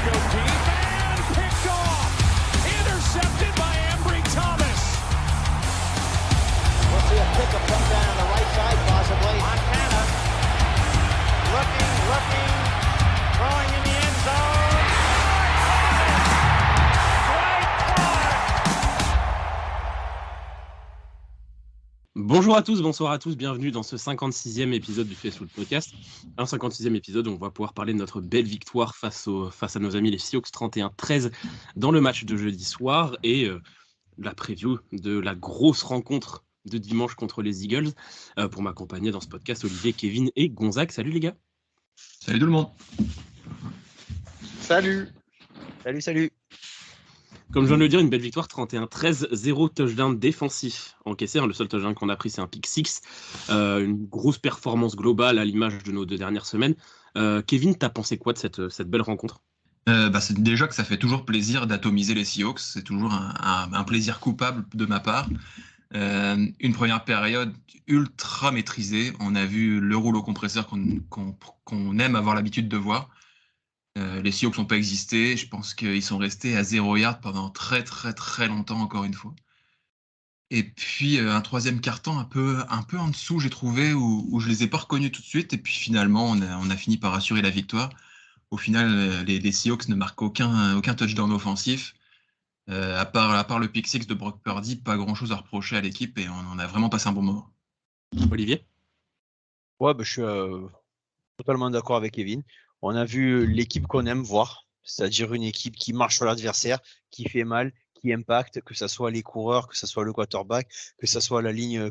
go deep and picked off. Intercepted by Ambry Thomas. We'll see a pickup come down on the right side, possibly. Montana looking, throwing in the end zone. Bonjour à tous, bonsoir à tous, bienvenue dans ce 56e épisode du Facebook Podcast. Un 56e épisode où on va pouvoir parler de notre belle victoire face à nos amis les Seahawks 31-13 dans le match de jeudi soir et la preview de la grosse rencontre de dimanche contre les Eagles. Pour m'accompagner dans ce podcast, Olivier, Kevin et Gonzague. Salut les gars. Salut tout le monde. Salut. Comme je viens de le dire, une belle victoire, 31-13, 0 touchdown défensif encaissé. Le seul touchdown qu'on a pris, c'est un pick six. Une grosse performance globale à l'image de nos 2 dernières semaines. Kevin, t'as pensé quoi de cette belle rencontre ? C'est déjà que ça fait toujours plaisir d'atomiser les Seahawks. C'est toujours un plaisir coupable de ma part. Une première période ultra maîtrisée. On a vu le rouleau compresseur qu'on aime avoir l'habitude de voir. Les Seahawks n'ont pas existé. Je pense qu'ils sont restés à 0 yard pendant très très très longtemps, encore une fois. Et puis un troisième quart-temps un peu en dessous, j'ai trouvé, où je les ai pas reconnus tout de suite. Et puis finalement, on a fini par assurer la victoire. Au final, les Seahawks ne marquent aucun touchdown offensif. À part le pick six de Brock Purdy, pas grand-chose à reprocher à l'équipe et on a vraiment passé un bon moment. Olivier ? Ouais, je suis totalement d'accord avec Kevin. On a vu l'équipe qu'on aime voir, c'est-à-dire une équipe qui marche sur l'adversaire, qui fait mal, qui impacte, que ce soit les coureurs, que ce soit le quarterback, que ce soit la ligne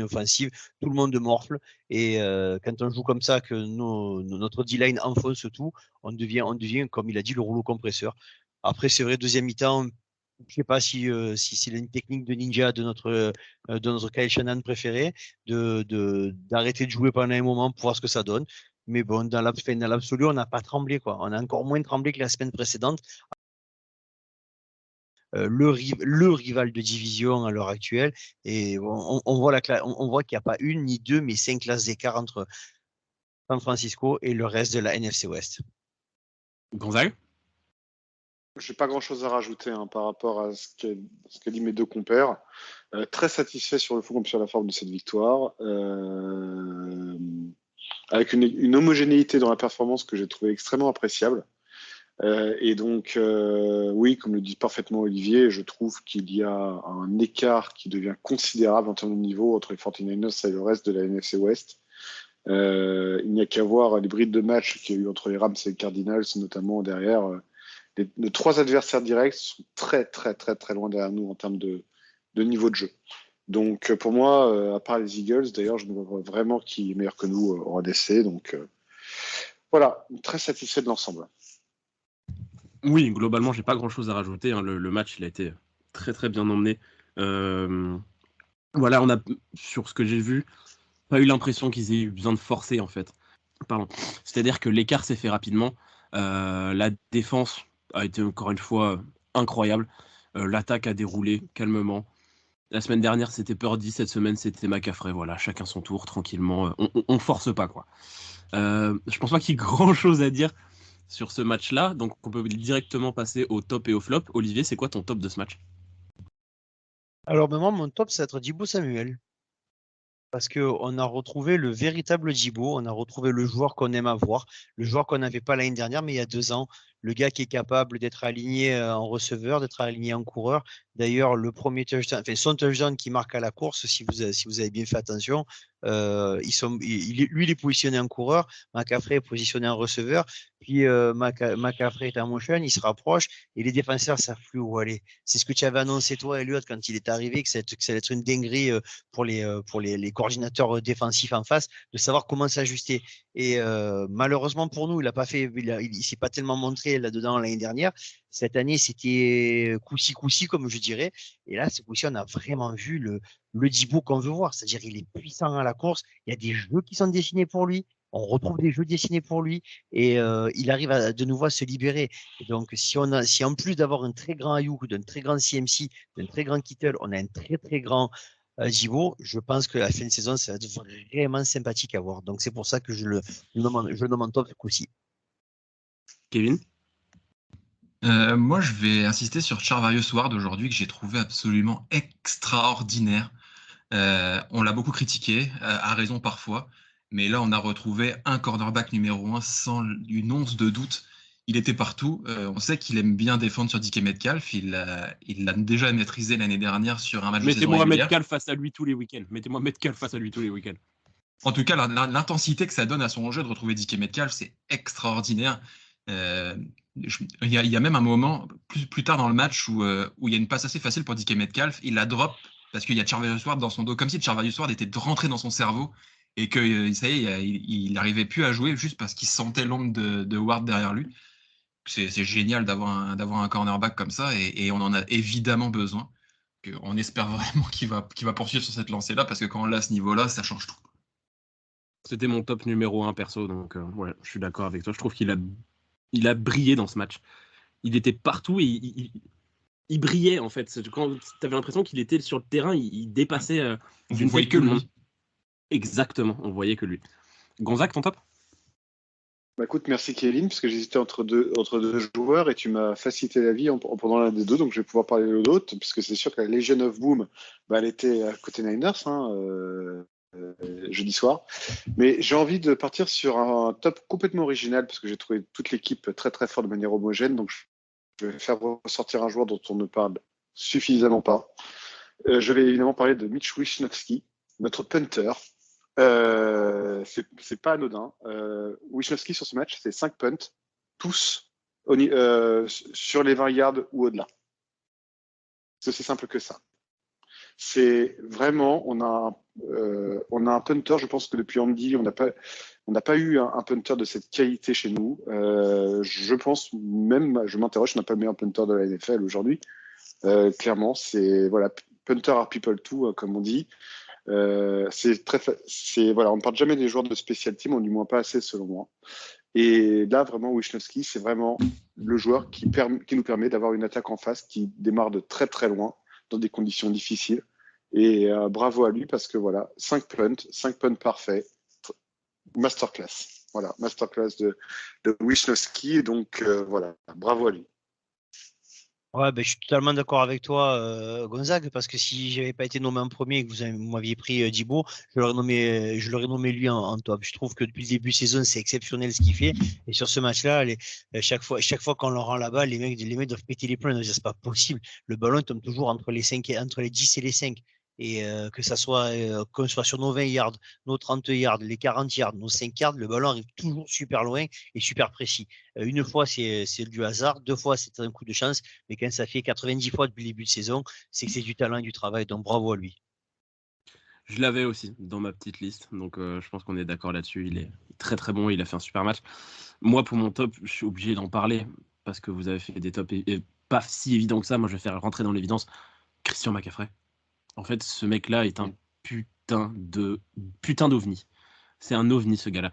offensive, tout le monde morfle. Et quand on joue comme ça, que notre D-line enfonce tout, on devient, comme il a dit, le rouleau compresseur. Après, c'est vrai, deuxième mi-temps, je sais pas si c'est une technique de ninja de notre Kyle Shanahan préféré, d'arrêter de jouer pendant un moment pour voir ce que ça donne. Mais bon, dans l'absolu, on n'a pas tremblé, quoi. On a encore moins tremblé que la semaine précédente. Le rival de division à l'heure actuelle, et on voit qu'il n'y a pas une ni deux, mais 5 classes d'écart entre San Francisco et le reste de la NFC West. Gonzague ? Je n'ai pas grand-chose à rajouter par rapport à ce qu'a dit mes 2 compères. Très satisfait sur le fond comme sur la forme de cette victoire. Avec une homogénéité dans la performance que j'ai trouvé extrêmement appréciable. Et donc, oui, comme le dit parfaitement Olivier, je trouve qu'il y a un écart qui devient considérable en termes de niveau entre les 49ers et le reste de la NFC West. Il n'y a qu'à voir les brides de match qu'il y a eu entre les Rams et les Cardinals, notamment derrière. Les 3 adversaires directs sont très, très, très, très loin derrière nous en termes de niveau de jeu. Donc, pour moi, à part les Eagles, d'ailleurs, je ne vois vraiment qui est meilleur que nous en ADC. Donc, voilà, très satisfait de l'ensemble. Oui, globalement, j'ai pas grand-chose à rajouter. Le match, il a été très très bien emmené. Voilà, on a, sur ce que j'ai vu, pas eu l'impression qu'ils aient eu besoin de forcer, en fait. Pardon. C'est-à-dire que l'écart s'est fait rapidement. La défense a été encore une fois incroyable. L'attaque a déroulé calmement. La semaine dernière, c'était Purdy. Cette semaine, c'était McCaffrey. Voilà, chacun son tour, tranquillement. On force pas, quoi. Je pense pas qu'il y ait grand-chose à dire sur ce match-là. Donc, on peut directement passer au top et au flop. Olivier, c'est quoi ton top de ce match ? Alors, moi, mon top, ça va être Deebo Samuel. Parce qu'on a retrouvé le véritable Deebo, on a retrouvé le joueur qu'on aime avoir, le joueur qu'on n'avait pas l'année dernière, mais il y a 2 ans, le gars qui est capable d'être aligné en receveur, d'être aligné en coureur. D'ailleurs, le premier touchdown, son touchdown qui marque à la course, si vous avez bien fait attention, lui, il est positionné en coureur, McCaffrey est positionné en receveur, puis McCaffrey est en motion, il se rapproche, et les défenseurs ne savent plus où aller. C'est ce que tu avais annoncé, toi, Elliot, quand il est arrivé, que ça allait être une dinguerie pour les coordinateurs défensifs en face, de savoir comment s'ajuster. Et malheureusement pour nous, il s'est pas tellement montré là-dedans l'année dernière. Cette année, c'était coup-ci, comme je dirais. Et là, ce coup-ci, on a vraiment vu le Deebo qu'on veut voir. C'est-à-dire, il est puissant à la course. Il y a des jeux qui sont dessinés pour lui. On retrouve des jeux dessinés pour lui. Et il arrive de nouveau à se libérer. Et donc, si en plus d'avoir un très grand Ayuk, d'un très grand CMC, d'un très grand Kittle, on a un très, très grand Jibo, je pense que la fin de saison, ça va être vraiment sympathique à voir. Donc, c'est pour ça que je le nomme en top ce coup-ci. Kevin ? Moi, je vais insister sur Charvarius Ward aujourd'hui, que j'ai trouvé absolument extraordinaire. On l'a beaucoup critiqué, à raison parfois, mais là, on a retrouvé un cornerback numéro 1 sans une once de doute. Il était partout. On sait qu'il aime bien défendre sur DK Metcalf. Il l'a déjà maîtrisé l'année dernière sur un match de saison Mettez-moi régulière. Metcalf face à lui tous les week-ends. Mettez-moi Metcalf face à lui tous les week-ends. En tout cas, l'intensité que ça donne à son jeu de retrouver DK Metcalf, c'est extraordinaire. Il y a même un moment, plus tard dans le match, où il y a une passe assez facile pour DK Metcalf. Il la drop parce qu'il y a Charvarius Ward dans son dos, comme si Charvarius Ward était rentré dans son cerveau et que ça y est, il n'arrivait plus à jouer juste parce qu'il sentait l'ombre de Ward derrière lui. C'est génial d'avoir un cornerback comme ça et on en a évidemment besoin. On espère vraiment qu'il va poursuivre sur cette lancée-là parce que quand on l'a à ce niveau-là, ça change tout. C'était mon top numéro 1 perso, donc ouais, je suis d'accord avec toi. Je trouve qu'il a brillé dans ce match. Il était partout et il brillait en fait. Quand tu avais l'impression qu'il était sur le terrain, il dépassait. On ne voyait que lui. Exactement, on voyait que lui. Gonzague, ton top? Bah écoute, merci Kevin, parce que j'hésitais entre deux joueurs et tu m'as facilité la vie en prenant l'un des deux, donc je vais pouvoir parler de l'autre, puisque c'est sûr que la Legion of Boom, bah, elle était à côté Niners jeudi soir. Mais j'ai envie de partir sur un top complètement original, parce que j'ai trouvé toute l'équipe très très forte de manière homogène, donc je vais faire ressortir un joueur dont on ne parle suffisamment pas. Je vais évidemment parler de Mitch Wishnowsky, notre punter. C'est pas anodin. Wishnowsky sur ce match, c'est 5 punts, tous sur les 20 yards ou au-delà. C'est aussi simple que ça. C'est vraiment, on a un punter, je pense que depuis Andy, on n'a pas eu un punter de cette qualité chez nous. Je pense même, je m'interroge, on n'a pas le meilleur punter de la NFL aujourd'hui. Clairement, c'est voilà, punter are people too, comme on dit. Voilà, on ne parle jamais des joueurs de special team, ou du moins pas assez selon moi. Et là, vraiment, Wishnowsky, c'est vraiment le joueur qui nous permet d'avoir une attaque en face qui démarre de très très loin, dans des conditions difficiles. Et bravo à lui parce que voilà, 5 punts parfaits, masterclass. Voilà, masterclass de Wishnowsky. Donc voilà, bravo à lui. Ouais, je suis totalement d'accord avec toi, Gonzague, parce que si j'avais pas été nommé en premier et que vous m'aviez pris Djibo, je l'aurais nommé lui en top. Je trouve que depuis le début de saison, c'est exceptionnel ce qu'il fait. Et sur ce match-là, chaque fois qu'on leur rend la balle, les mecs doivent péter les plombs. C'est pas possible. Le ballon tombe toujours entre les 10 et les 5. Et que ça soit qu'on soit sur nos 20 yards, nos 30 yards, les 40 yards, nos 5 yards, le ballon arrive toujours super loin et super précis. Une fois, c'est du hasard, 2 fois, c'est un coup de chance, mais quand ça fait 90 fois depuis le début de saison, c'est que c'est du talent et du travail, donc bravo à lui. Je l'avais aussi dans ma petite liste, donc je pense qu'on est d'accord là-dessus. Il est très très bon, il a fait un super match. Moi, pour mon top, je suis obligé d'en parler parce que vous avez fait des tops et pas si évident que ça. Moi, je vais faire rentrer dans l'évidence Christian McCaffrey. En fait, ce mec-là est un putain d'ovni. C'est un ovni, ce gars-là.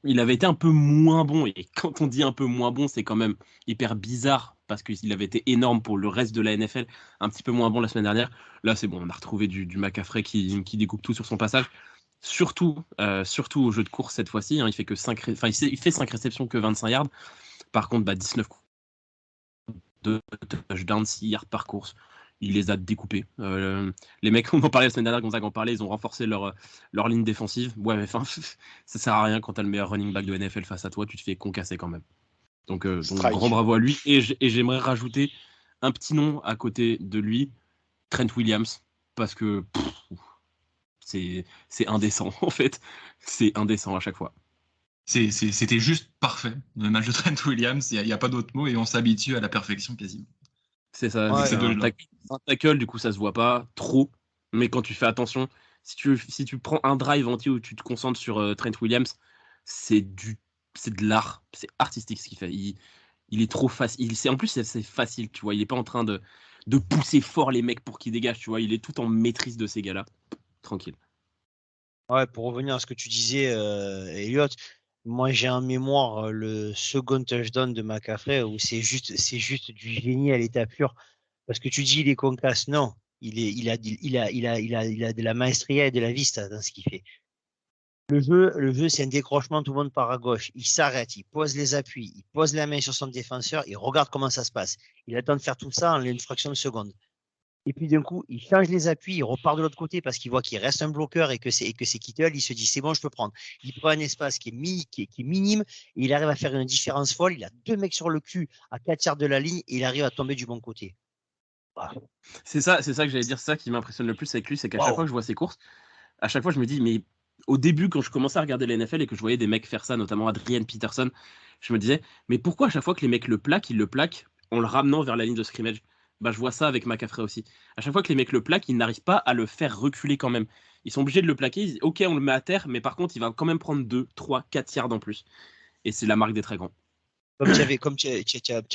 Il avait été un peu moins bon, et quand on dit un peu moins bon, c'est quand même hyper bizarre, parce qu'il avait été énorme pour le reste de la NFL, un petit peu moins bon la semaine dernière. Là, c'est bon, on a retrouvé du McCaffrey qui découpe tout sur son passage. Surtout au jeu de course cette fois-ci, hein, il fait 5 réceptions que 25 yards. Par contre, 19 de touchdowns, 6 yards par course. Il les a découpés. Les mecs, on en parlait la semaine dernière, Gonzague en parlait, ils ont renforcé leur ligne défensive. Ouais, mais ça sert à rien quand t'as le meilleur running back de NFL face à toi, tu te fais concasser quand même. Donc grand bravo à lui. Et j'aimerais rajouter un petit nom à côté de lui, Trent Williams, parce que c'est indécent en fait. C'est indécent à chaque fois. C'était juste parfait. Le match de Trent Williams, il n'y a pas d'autre mot et on s'habitue à la perfection quasiment. C'est ça, ouais, c'est un tackle, du coup ça se voit pas trop, mais quand tu fais attention, si tu prends un drive entier où tu te concentres sur Trent Williams, c'est de l'art, c'est artistique ce qu'il fait. Il est trop facile, en plus c'est facile, tu vois, il est pas en train de pousser fort les mecs pour qu'ils dégagent, tu vois, il est tout en maîtrise de ces gars-là, tranquille. Ouais, pour revenir à ce que tu disais, Elliot, moi, j'ai en mémoire le second touchdown de McCaffrey où c'est juste du génie à l'état pur. Parce que tu dis il est concasse, non, il a de la maestria et de la vista dans ce qu'il fait. Le jeu, c'est un décrochement, tout le monde part à gauche. Il s'arrête, il pose les appuis, il pose la main sur son défenseur, il regarde comment ça se passe. Il attend de faire tout ça en une fraction de seconde. Et puis d'un coup, il change les appuis, il repart de l'autre côté parce qu'il voit qu'il reste un bloqueur et que c'est Kittel. Il se dit c'est bon, je peux prendre. Il prend un espace qui est minime et il arrive à faire une différence folle. Il a 2 mecs sur le cul à 4 yards de la ligne et il arrive à tomber du bon côté. Voilà. C'est ça que j'allais dire. Ça qui m'impressionne le plus avec lui, c'est qu'à Wow. chaque fois que je vois ses courses, à chaque fois je me dis, mais au début, quand je commençais à regarder la NFL et que je voyais des mecs faire ça, notamment Adrian Peterson, je me disais, mais pourquoi à chaque fois que les mecs le plaquent, ils le plaquent en le ramenant vers la ligne de scrimmage? Bah, je vois ça avec McCaffrey aussi. À chaque fois que les mecs le plaquent, ils n'arrivent pas à le faire reculer quand même. Ils sont obligés de le plaquer. Ils disent, ok, on le met à terre, mais par contre, il va quand même prendre 2, 3, 4 yards en plus. Et c'est la marque des très grands. Comme tu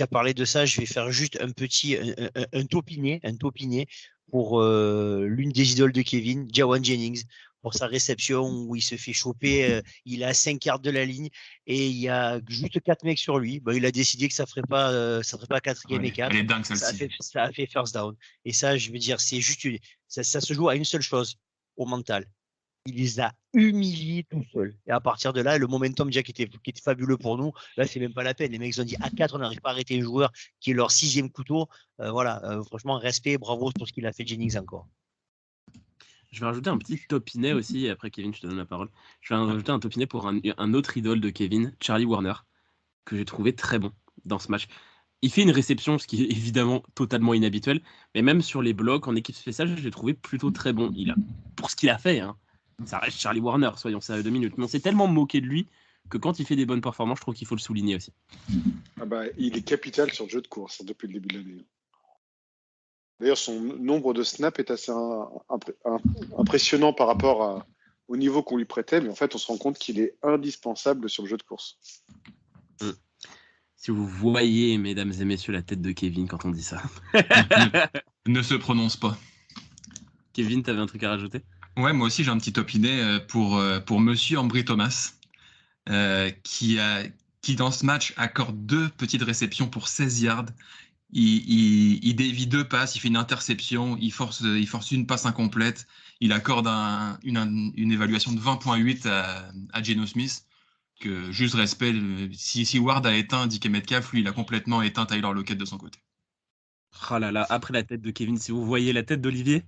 as parlé de ça, je vais faire juste un topiné pour l'une des idoles de Kevin, Jawan Jennings, pour sa réception où il se fait choper, il est à 5 yards de la ligne et il y a juste 4 mecs sur lui. Bah, il a décidé que ça ferait pas 4e et 4. Elle est dingue Ça celle-ci. a fait first down. Et ça, je veux dire, c'est juste ça se joue à une seule chose, au mental. Il les a humiliés tout seul. Et à partir de là, le momentum déjà qui était fabuleux pour nous, là, c'est même pas la peine. Les mecs ont dit à 4, on n'arrive pas à arrêter un joueur qui est leur 6e couteau. Franchement, respect, bravo pour ce qu'il a fait Jennings encore. Je vais rajouter un petit topinet aussi, et après Kevin, je te donne la parole. Je vais rajouter un topinet pour un autre idole de Kevin, Charlie Warner, que j'ai trouvé très bon dans ce match. Il fait une réception, ce qui est évidemment totalement inhabituel, mais même sur les blocs en équipe spéciale, je l'ai trouvé plutôt très bon. Pour ce qu'il a fait, hein, ça reste Charlie Warner, soyons sérieux 2 minutes. Mais on s'est tellement moqué de lui que quand il fait des bonnes performances, je trouve qu'il faut le souligner aussi. Ah bah, il est capital sur le jeu de course depuis le début de l'année. D'ailleurs, son nombre de snaps est assez impressionnant par rapport au niveau qu'on lui prêtait, mais en fait, on se rend compte qu'il est indispensable sur le jeu de course. Si vous voyez, mesdames et messieurs, la tête de Kevin quand on dit ça. Ne se prononce pas. Kevin, t'avais un truc à rajouter? Ouais, moi aussi j'ai un petit topinet pour Monsieur Ambry Thomas, qui dans ce match accorde 2 petites réceptions pour 16 yards. Il dévie 2 passes, il fait une interception, il force une passe incomplète, il accorde une évaluation de 20.8 à Geno Smith. Que juste respect, si Ward a éteint DK Metcalf, lui il a complètement éteint Tyler Lockett de son côté. Oh là là, après la tête de Kevin, si vous voyez la tête d'Olivier.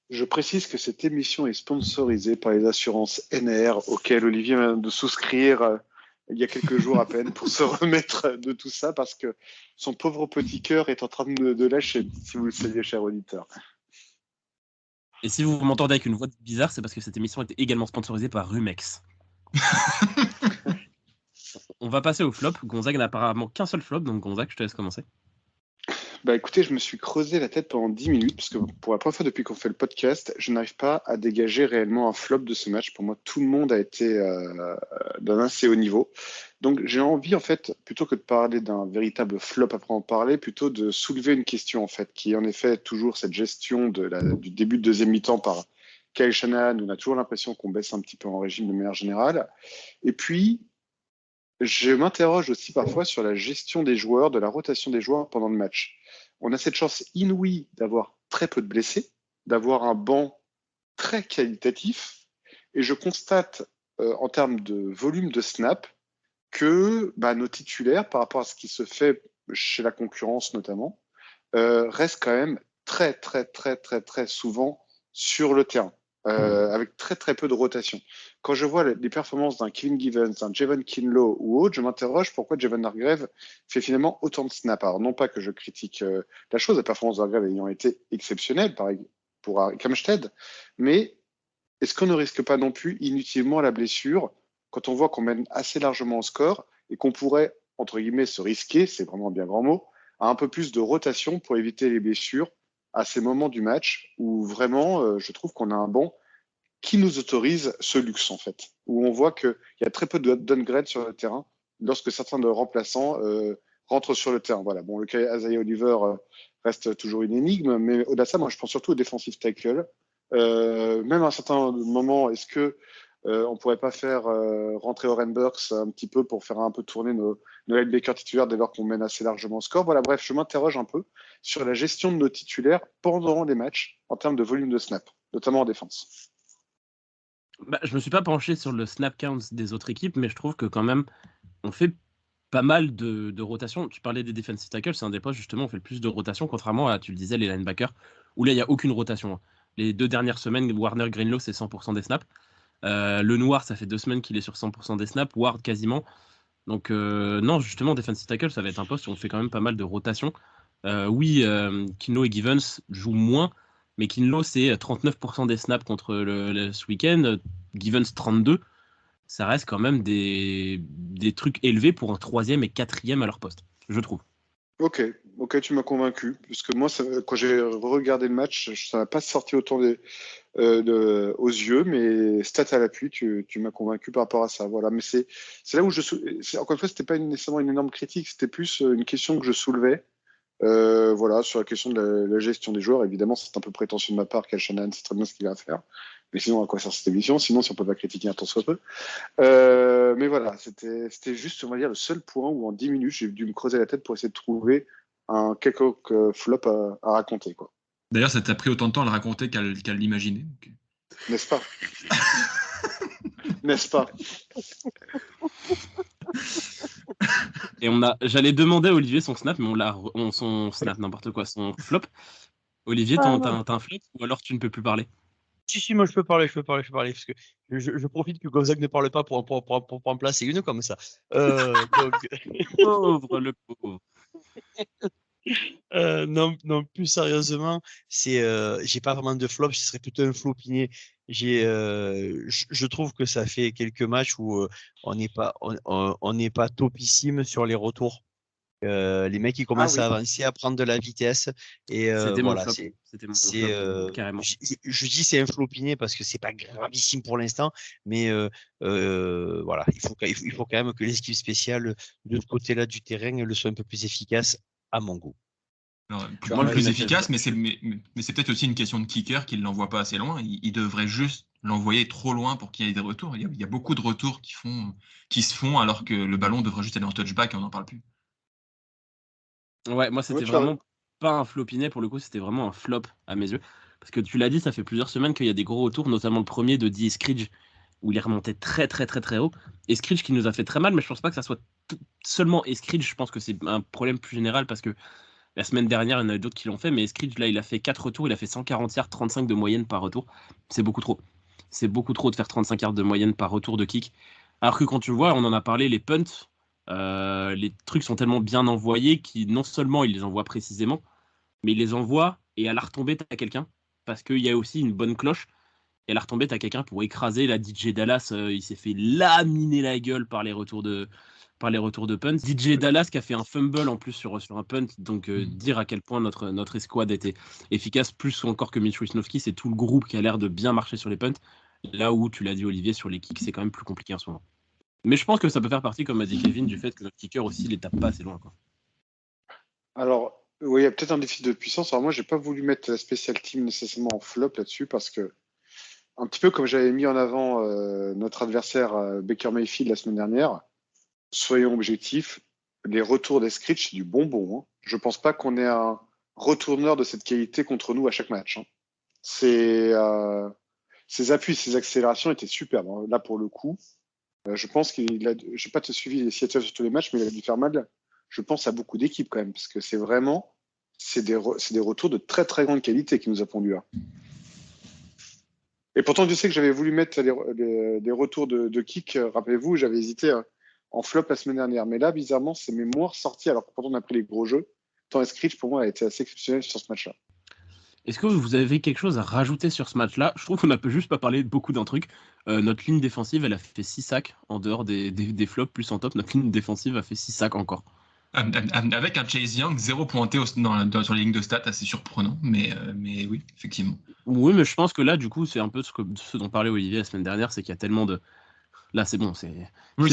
Je précise que cette émission est sponsorisée par les assurances NR auxquelles Olivier vient de souscrire il y a quelques jours à peine pour se remettre de tout ça parce que son pauvre petit cœur est en train de lâcher, si vous le saviez, cher auditeur. Et si vous m'entendez avec une voix bizarre, c'est parce que cette émission était également sponsorisée par Rumex. On va passer au flop. Gonzague n'a apparemment qu'un seul flop, donc Gonzague, je te laisse commencer. Bah écoutez, je me suis creusé la tête pendant 10 minutes parce que pour la première fois depuis qu'on fait le podcast, je n'arrive pas à dégager réellement un flop de ce match. Pour moi, tout le monde a été d'un assez haut niveau. Donc j'ai envie en fait, plutôt que de parler d'un véritable flop après en parler, plutôt de soulever une question en fait, qui est en effet toujours cette gestion du début de deuxième mi-temps par Kyle Shanahan. On a toujours l'impression qu'on baisse un petit peu en régime de manière générale. Et puis, je m'interroge aussi parfois sur la gestion des joueurs, de la rotation des joueurs pendant le match. On a cette chance inouïe d'avoir très peu de blessés, d'avoir un banc très qualitatif, et je constate en termes de volume de snap que nos titulaires, par rapport à ce qui se fait chez la concurrence notamment, restent quand même très, très, très, très, très souvent sur le terrain. Avec très très peu de rotation. Quand je vois les performances d'un Kevin Givens, d'un Javon Kinlaw ou autre, je m'interroge pourquoi Javon Hargrave fait finalement autant de snaps. Alors non pas que je critique la chose, la performance d'Hargrave ayant été exceptionnelle pour Arik Armstead, mais est-ce qu'on ne risque pas non plus inutilement la blessure quand on voit qu'on mène assez largement au score et qu'on pourrait, entre guillemets, se risquer, c'est vraiment un bien grand mot, à un peu plus de rotation pour éviter les blessures à ces moments du match où vraiment, je trouve qu'on a un banc qui nous autorise ce luxe, en fait, où on voit qu'il y a très peu de downgrade sur le terrain lorsque certains de remplaçants rentrent sur le terrain. Voilà. Bon, le cas Isaiah Oliver reste toujours une énigme, mais au-delà de ça, moi, je pense surtout au defensive tackle. Même à un certain moment, est-ce que on pourrait pas faire rentrer Oren Burks un petit peu pour faire un peu tourner nos linebackers titulaires dès lors qu'on mène assez largement au score. Voilà, bref, je m'interroge un peu sur la gestion de nos titulaires pendant les matchs en termes de volume de snap, notamment en défense. Je me suis pas penché sur le snap count des autres équipes, mais je trouve que quand même, on fait pas mal de rotations. Tu parlais des defensive tackles, c'est un des postes justement, on fait le plus de rotations, contrairement à, tu le disais, les linebackers, où là, il n'y a aucune rotation. Les 2 dernières semaines, Warner Greenlaw, c'est 100% des snaps. Le Noir, ça fait 2 semaines qu'il est sur 100% des snaps. Ward, quasiment. Donc, non, justement, defensive tackle, ça va être un poste où on fait quand même pas mal de rotations. Oui, Kinlaw et Givens jouent moins, mais Kinlaw, c'est 39% des snaps contre ce week-end. Givens, 32%. Ça reste quand même des trucs élevés pour un 3e et 4e à leur poste, je trouve. Ok, tu m'as convaincu. Parce que moi, quand j'ai regardé le match, ça m'a pas sorti autant aux yeux, mais stats à l'appui, tu m'as convaincu par rapport à ça. Voilà. Mais c'est là où encore une fois, c'était pas nécessairement une énorme critique, c'était plus une question que je soulevais. Voilà, sur la question de la gestion des joueurs. Évidemment, c'est un peu prétentieux de ma part, Kyle Shanahan, c'est très bien ce qu'il a à faire. Mais sinon, à quoi sert cette émission? Sinon, si on peut pas critiquer un tant soit peu. Mais voilà, c'était juste, on va dire, le seul point où en 10 minutes, j'ai dû me creuser la tête pour essayer de trouver un quelconque flop à raconter, quoi. D'ailleurs, ça t'a pris autant de temps à le raconter qu'à l'imaginer. Donc... N'est-ce pas? N'est-ce pas? Et j'allais demander à Olivier son snap, mais son snap, n'importe quoi, son flop. Olivier, t'as un flop ou alors tu ne peux plus parler? Si, moi je peux parler, parce que je profite que Gonzague ne parle pas pour en placer une comme ça. Donc... Pauvre, le pauvre. Non, plus sérieusement, j'ai pas vraiment de flop, ce serait plutôt un flopiné. Je trouve que ça fait quelques matchs où on n'est pas topissime sur les retours. Les mecs ils commencent à avancer, à prendre de la vitesse et voilà, c'était mon flop, carrément. Je dis c'est un flopiné parce que c'est pas gravissime pour l'instant, mais voilà, il faut quand même que les équipes spéciales de ce côté-là du terrain le soient un peu plus efficaces à mon goût. Plus efficace, mais c'est peut-être aussi une question de kicker qu'il ne l'envoie pas assez loin. Il devrait juste l'envoyer trop loin pour qu'il y ait des retours. Il y a beaucoup de retours qui se font alors que le ballon devrait juste aller en touchback et on n'en parle plus. Ouais, moi c'était vraiment pas un flopinet pour le coup, c'était vraiment un flop à mes yeux. Parce que tu l'as dit, ça fait plusieurs semaines qu'il y a des gros retours, notamment le premier de Dee Scridge, où il est remonté très très très très haut. Et Scridge qui nous a fait très mal, mais je pense pas que ça soit seulement Scridge, je pense que c'est un problème plus général parce que la semaine dernière, il y en a d'autres qui l'ont fait, mais Scridge là, il a fait 4 retours, il a fait 140 yards, 35 de moyenne par retour. C'est beaucoup trop. C'est beaucoup trop de faire 35 yards de moyenne par retour de kick. Alors que quand tu vois, on en a parlé, les punts, les trucs sont tellement bien envoyés qu'ils non seulement ils les envoient précisément, mais ils les envoient et à la retombée t'as quelqu'un parce qu'il y a aussi une bonne cloche et à la retombée t'as quelqu'un pour écraser. La DJ Dallas, il s'est fait laminer la gueule par les retours de punt. DJ Dallas qui a fait un fumble en plus sur un punt, donc dire à quel point notre escouade était efficace, plus encore que Mitch Wisnowski, c'est tout le groupe qui a l'air de bien marcher sur les punts, là où tu l'as dit Olivier, sur les kicks c'est quand même plus compliqué en ce moment. Mais je pense que ça peut faire partie, comme a dit Kevin, du fait que notre kicker aussi les tape pas assez loin, quoi. Alors, oui, il y a peut-être un déficit de puissance. Alors moi, j'ai pas voulu mettre la special team nécessairement en flop là-dessus parce que, un petit peu comme j'avais mis en avant notre adversaire Baker Mayfield la semaine dernière, soyons objectifs, les retours des Scritch, c'est du bonbon. Hein. Je pense pas qu'on ait un retourneur de cette qualité contre nous à chaque match. Hein. Ses appuis, ses accélérations étaient superbes. Hein. Là, pour le coup, je pense qu'il a. Je n'ai pas suivi les Seattle sur tous les matchs, mais il a dû faire mal. Je pense à beaucoup d'équipes quand même, parce que c'est des retours de très très grande qualité qui nous a pondu là. Et pourtant, je sais que j'avais voulu mettre des retours de kick. Rappelez-vous, j'avais hésité en flop la semaine dernière, mais là, bizarrement, c'est mes moins ressortis. Alors que pourtant, on a pris les gros jeux. Tant Scritch pour moi a été assez exceptionnel sur ce match-là. Est-ce que vous avez quelque chose à rajouter sur ce match-là? Je trouve qu'on n'a juste pas parlé beaucoup d'un truc. Notre ligne défensive, elle a fait 6 sacs en dehors des flops plus en top. Notre ligne défensive a fait 6 sacs encore. Avec un Chase Young 0 pointé sur les lignes de stats, assez surprenant, mais oui, effectivement. Oui, mais je pense que là, du coup, c'est un peu ce dont parlait Olivier la semaine dernière, c'est qu'il y a tellement de... Là, c'est bon, c'est... Oui,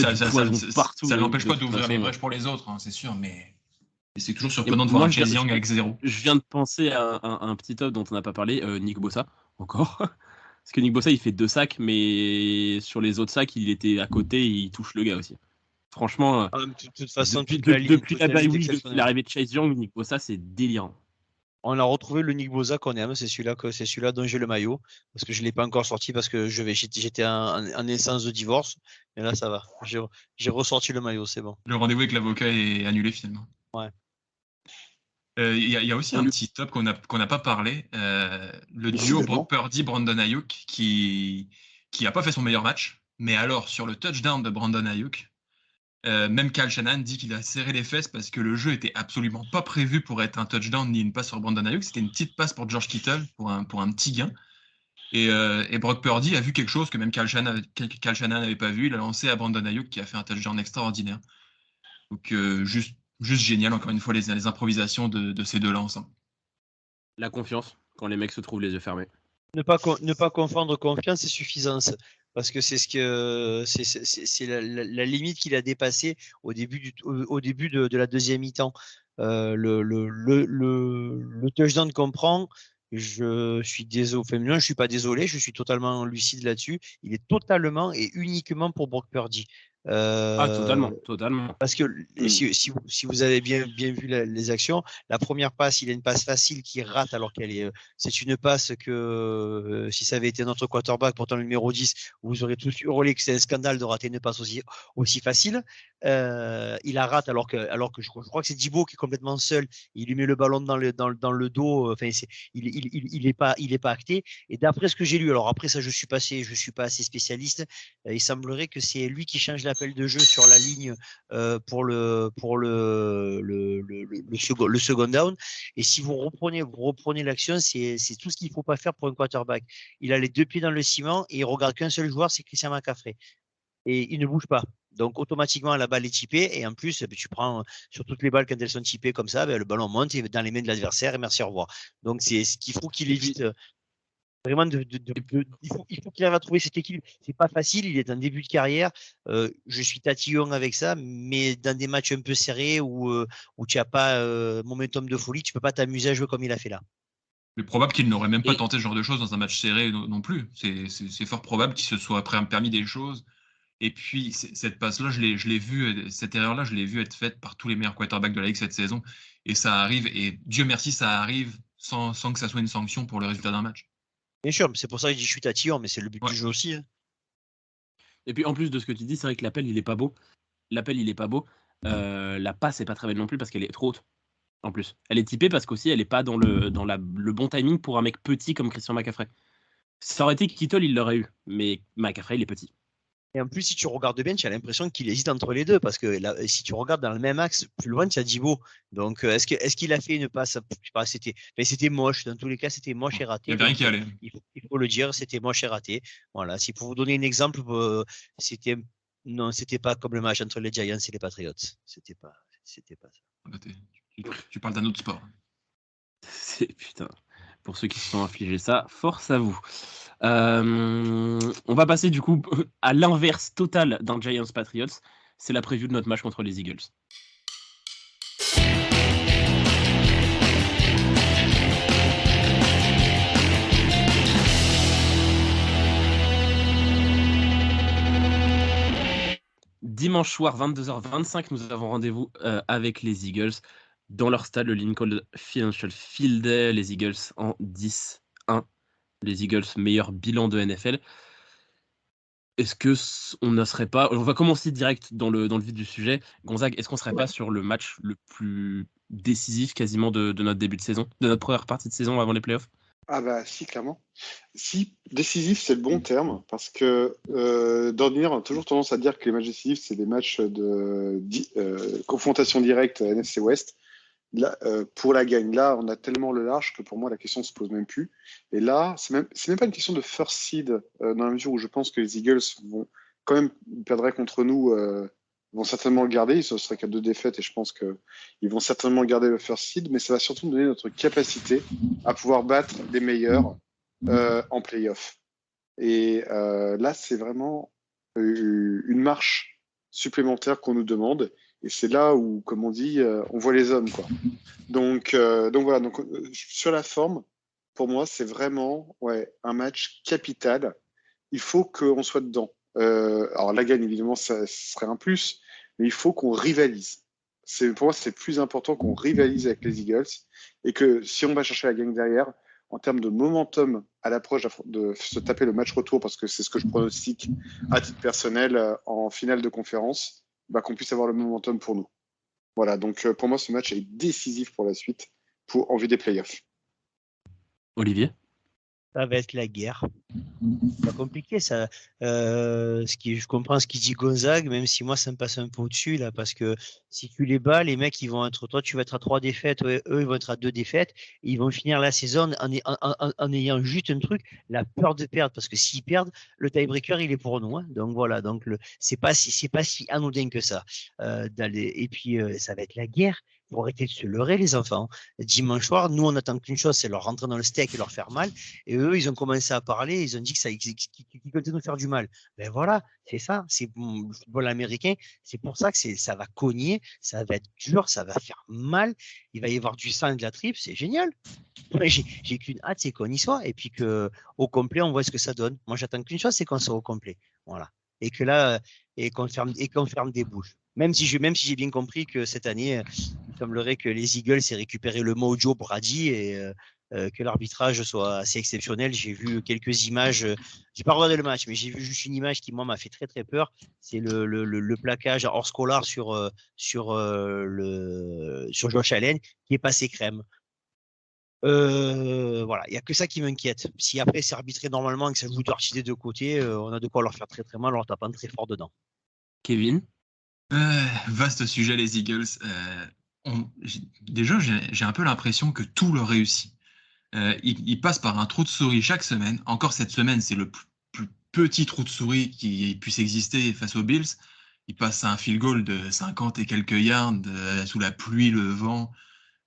partout, ça n'empêche pas d'ouvrir les brèches pour les autres, hein, c'est sûr, mais... Et c'est toujours surprenant de voir un Chase Young avec 0. Je viens de penser à un petit top dont on n'a pas parlé, Nick Bosa, encore. Parce que Nick Bosa, il fait 2 sacs, mais sur les autres sacs, il était à côté et il touche le gars aussi. Franchement, de toute façon, depuis l'arrivée de Chase Young, Nick Bosa, c'est délirant. On a retrouvé le Nick Bosa qu'on aime, c'est celui-là dont j'ai le maillot, parce que je l'ai pas encore sorti parce que j'étais en instance de divorce, mais là ça va. J'ai ressorti le maillot, c'est bon. Le rendez-vous avec l'avocat est annulé finalement. Ouais. Il y a aussi un petit top qu'on n'a pas parlé, le duo Brock Purdy-Brandon Ayuk qui a pas fait son meilleur match, mais alors sur le touchdown de Brandon Ayuk, même Kyle Shanahan dit qu'il a serré les fesses parce que le jeu était absolument pas prévu pour être un touchdown ni une passe sur Brandon Ayuk, c'était une petite passe pour George Kittle pour un petit gain. Et Brock Purdy a vu quelque chose que même Kyle Shanahan n'avait pas vu, il a lancé à Brandon Ayuk qui a fait un touchdown extraordinaire. Donc juste génial, encore une fois, les improvisations de ces deux-là ensemble. La confiance, quand les mecs se trouvent les yeux fermés. Ne pas confondre confiance et suffisance, parce que c'est la limite qu'il a dépassée au début de la deuxième mi-temps. Le touchdown qu'on prend, je suis désolé, enfin, non, je suis pas désolé, je suis totalement lucide là-dessus. Il est totalement et uniquement pour Brock Purdy. Totalement. Parce que si vous avez bien vu les actions, la première passe, il a une passe facile qui rate alors c'est une passe que si ça avait été notre quarterback, pourtant le numéro 10, vous aurez tous hurlé que c'est un scandale de rater une passe aussi facile. Il la rate alors que je crois que c'est Djibo qui est complètement seul. Il lui met le ballon dans le dos. Enfin, il est pas acté. Et d'après ce que j'ai lu, alors après ça, je suis pas assez spécialiste. Il semblerait que c'est lui qui change l'appel de jeu sur la ligne pour le second down. Et si vous reprenez l'action, c'est tout ce qu'il ne faut pas faire pour un quarterback. Il a les deux pieds dans le ciment et il regarde qu'un seul joueur, c'est Christian McCaffrey. Et il ne bouge pas. Donc automatiquement la balle est typée et en plus tu prends sur toutes les balles quand elles sont typées comme ça, le ballon monte et dans les mains de l'adversaire et merci, au revoir. Donc c'est ce qu'il faut qu'il évite. Vraiment, il faut qu'il arrive à trouver cet équilibre. C'est pas facile, il est en début de carrière. Je suis tatillon avec ça, mais dans des matchs un peu serrés où tu n'as pas momentum de folie, tu peux pas t'amuser à jouer comme il a fait là. C'est probable qu'il n'aurait même pas tenté ce genre de choses dans un match serré non plus. C'est fort probable qu'il se soit permis des choses. Et puis, cette passe-là, je l'ai vu, cette erreur-là, je l'ai vu être faite par tous les meilleurs quarterbacks de la Ligue cette saison. Et ça arrive, et Dieu merci, ça arrive sans que ça soit une sanction pour le résultat d'un match. Bien sûr, c'est pour ça que je dis je suis tatillon, mais c'est le but du jeu aussi. Hein. Et puis en plus de ce que tu dis, c'est vrai que l'appel il est pas beau. La passe est pas très belle non plus parce qu'elle est trop haute. En plus, elle est typée parce qu'aussi elle est pas dans le bon timing pour un mec petit comme Christian McCaffrey. Ça aurait été Kittle, il l'aurait eu, mais McCaffrey il est petit. Et en plus, si tu regardes bien, tu as l'impression qu'il hésite entre les deux, parce que là, si tu regardes dans le même axe, plus loin, tu as Djibo. Donc, est-ce qu'il a fait une passe? Je sais pas, c'était moche. Dans tous les cas, c'était moche et raté. Il n'y a rien qui allait. Il faut le dire, c'était moche et raté. Voilà. Si pour vous donner un exemple, c'était pas comme le match entre les Giants et les Patriots. C'était pas ça. Tu parles d'un autre sport. Putain. Pour ceux qui se sont infligés ça, force à vous. On va passer du coup à l'inverse total d'un Giants Patriots. C'est la preview de notre match contre les Eagles. Dimanche soir, 22h25, nous avons rendez-vous avec les Eagles dans leur stade, le Lincoln Financial Field. Les Eagles en 10-1. Les Eagles, meilleur bilan de NFL. Est-ce que on ne serait pas... On va commencer direct dans le vif du sujet. Gonzague, est-ce qu'on ne serait pas sur le match le plus décisif quasiment de notre début de saison, de notre première partie de saison avant les playoffs? Ah bah si, clairement. Si, décisif, c'est le bon terme, parce que d'ordinaire, on a toujours tendance à dire que les matchs décisifs, c'est des matchs de confrontation directe à NFC West. Là, pour la gagne, là, on a tellement le large que pour moi, la question ne se pose même plus. Et là, c'est même pas une question de first seed, dans la mesure où je pense que les Eagles vont quand même perdraient contre nous, vont certainement le garder. Ce serait qu'à 2 défaites et je pense qu'ils vont certainement garder le first seed, mais ça va surtout nous donner notre capacité à pouvoir battre les meilleurs en playoff. Et là, c'est vraiment une marche supplémentaire qu'on nous demande. Et c'est là où, comme on dit, on voit les hommes, quoi. Donc voilà. Donc sur la forme, pour moi, c'est vraiment un match capital. Il faut qu'on soit dedans. Alors la gagne, évidemment, ça serait un plus, mais il faut qu'on rivalise. Pour moi, c'est plus important qu'on rivalise avec les Eagles et que si on va chercher la gagne derrière, en termes de momentum à l'approche de se taper le match retour, parce que c'est ce que je pronostique à titre personnel en finale de conférence, qu'on puisse avoir le momentum pour nous. Voilà, donc pour moi, ce match est décisif pour la suite, en vue des playoffs. Olivier? Ça va être la guerre. C'est pas compliqué, ça. Je comprends ce qu'il dit Gonzague, même si moi ça me passe un peu au-dessus là, parce que si tu les bats, les mecs toi tu vas être à 3 défaites, eux ils vont être à 2 défaites, et ils vont finir la saison en ayant juste un truc, la peur de perdre, parce que s'ils perdent, le tiebreaker il est pour nous, hein. Donc voilà, donc c'est pas si anodin que ça. Et puis ça va être la guerre. Pour arrêter de se leurrer, les enfants. Dimanche soir, nous, on attend qu'une chose, c'est leur rentrer dans le steak et leur faire mal. Et eux, ils ont commencé à parler, ils ont dit qu'ils comptaient nous faire du mal. Ben voilà, c'est ça, c'est le football américain. C'est pour ça que ça va cogner, ça va être dur, ça va faire mal. Il va y avoir du sang et de la tripe, c'est génial. J'ai qu'une hâte, c'est qu'on y soit. Et puis qu'au complet, on voit ce que ça donne. Moi, j'attends qu'une chose, c'est qu'on soit au complet. Voilà. Et que là, et qu'on ferme des bouches. Même si j'ai bien compris que cette année, il semblerait que les Eagles aient récupéré le mojo Brady et que l'arbitrage soit assez exceptionnel. J'ai vu quelques images, j'ai pas regardé le match, mais j'ai vu juste une image qui moi m'a fait très très peur. C'est le plaquage hors scolar sur Josh Allen qui est passé crème. Voilà, il n'y a que ça qui m'inquiète. Si après c'est arbitré normalement et que ça joue d'archi des deux côtés, on a de quoi leur faire très très mal en leur tapant très fort dedans. Kevin? Vaste sujet, les Eagles. Déjà, j'ai un peu l'impression que tout leur réussit. Ils passent par un trou de souris chaque semaine. Encore cette semaine, c'est le plus petit trou de souris qui puisse exister face aux Bills. Ils passent à un field goal de 50 et quelques yards sous la pluie, le vent.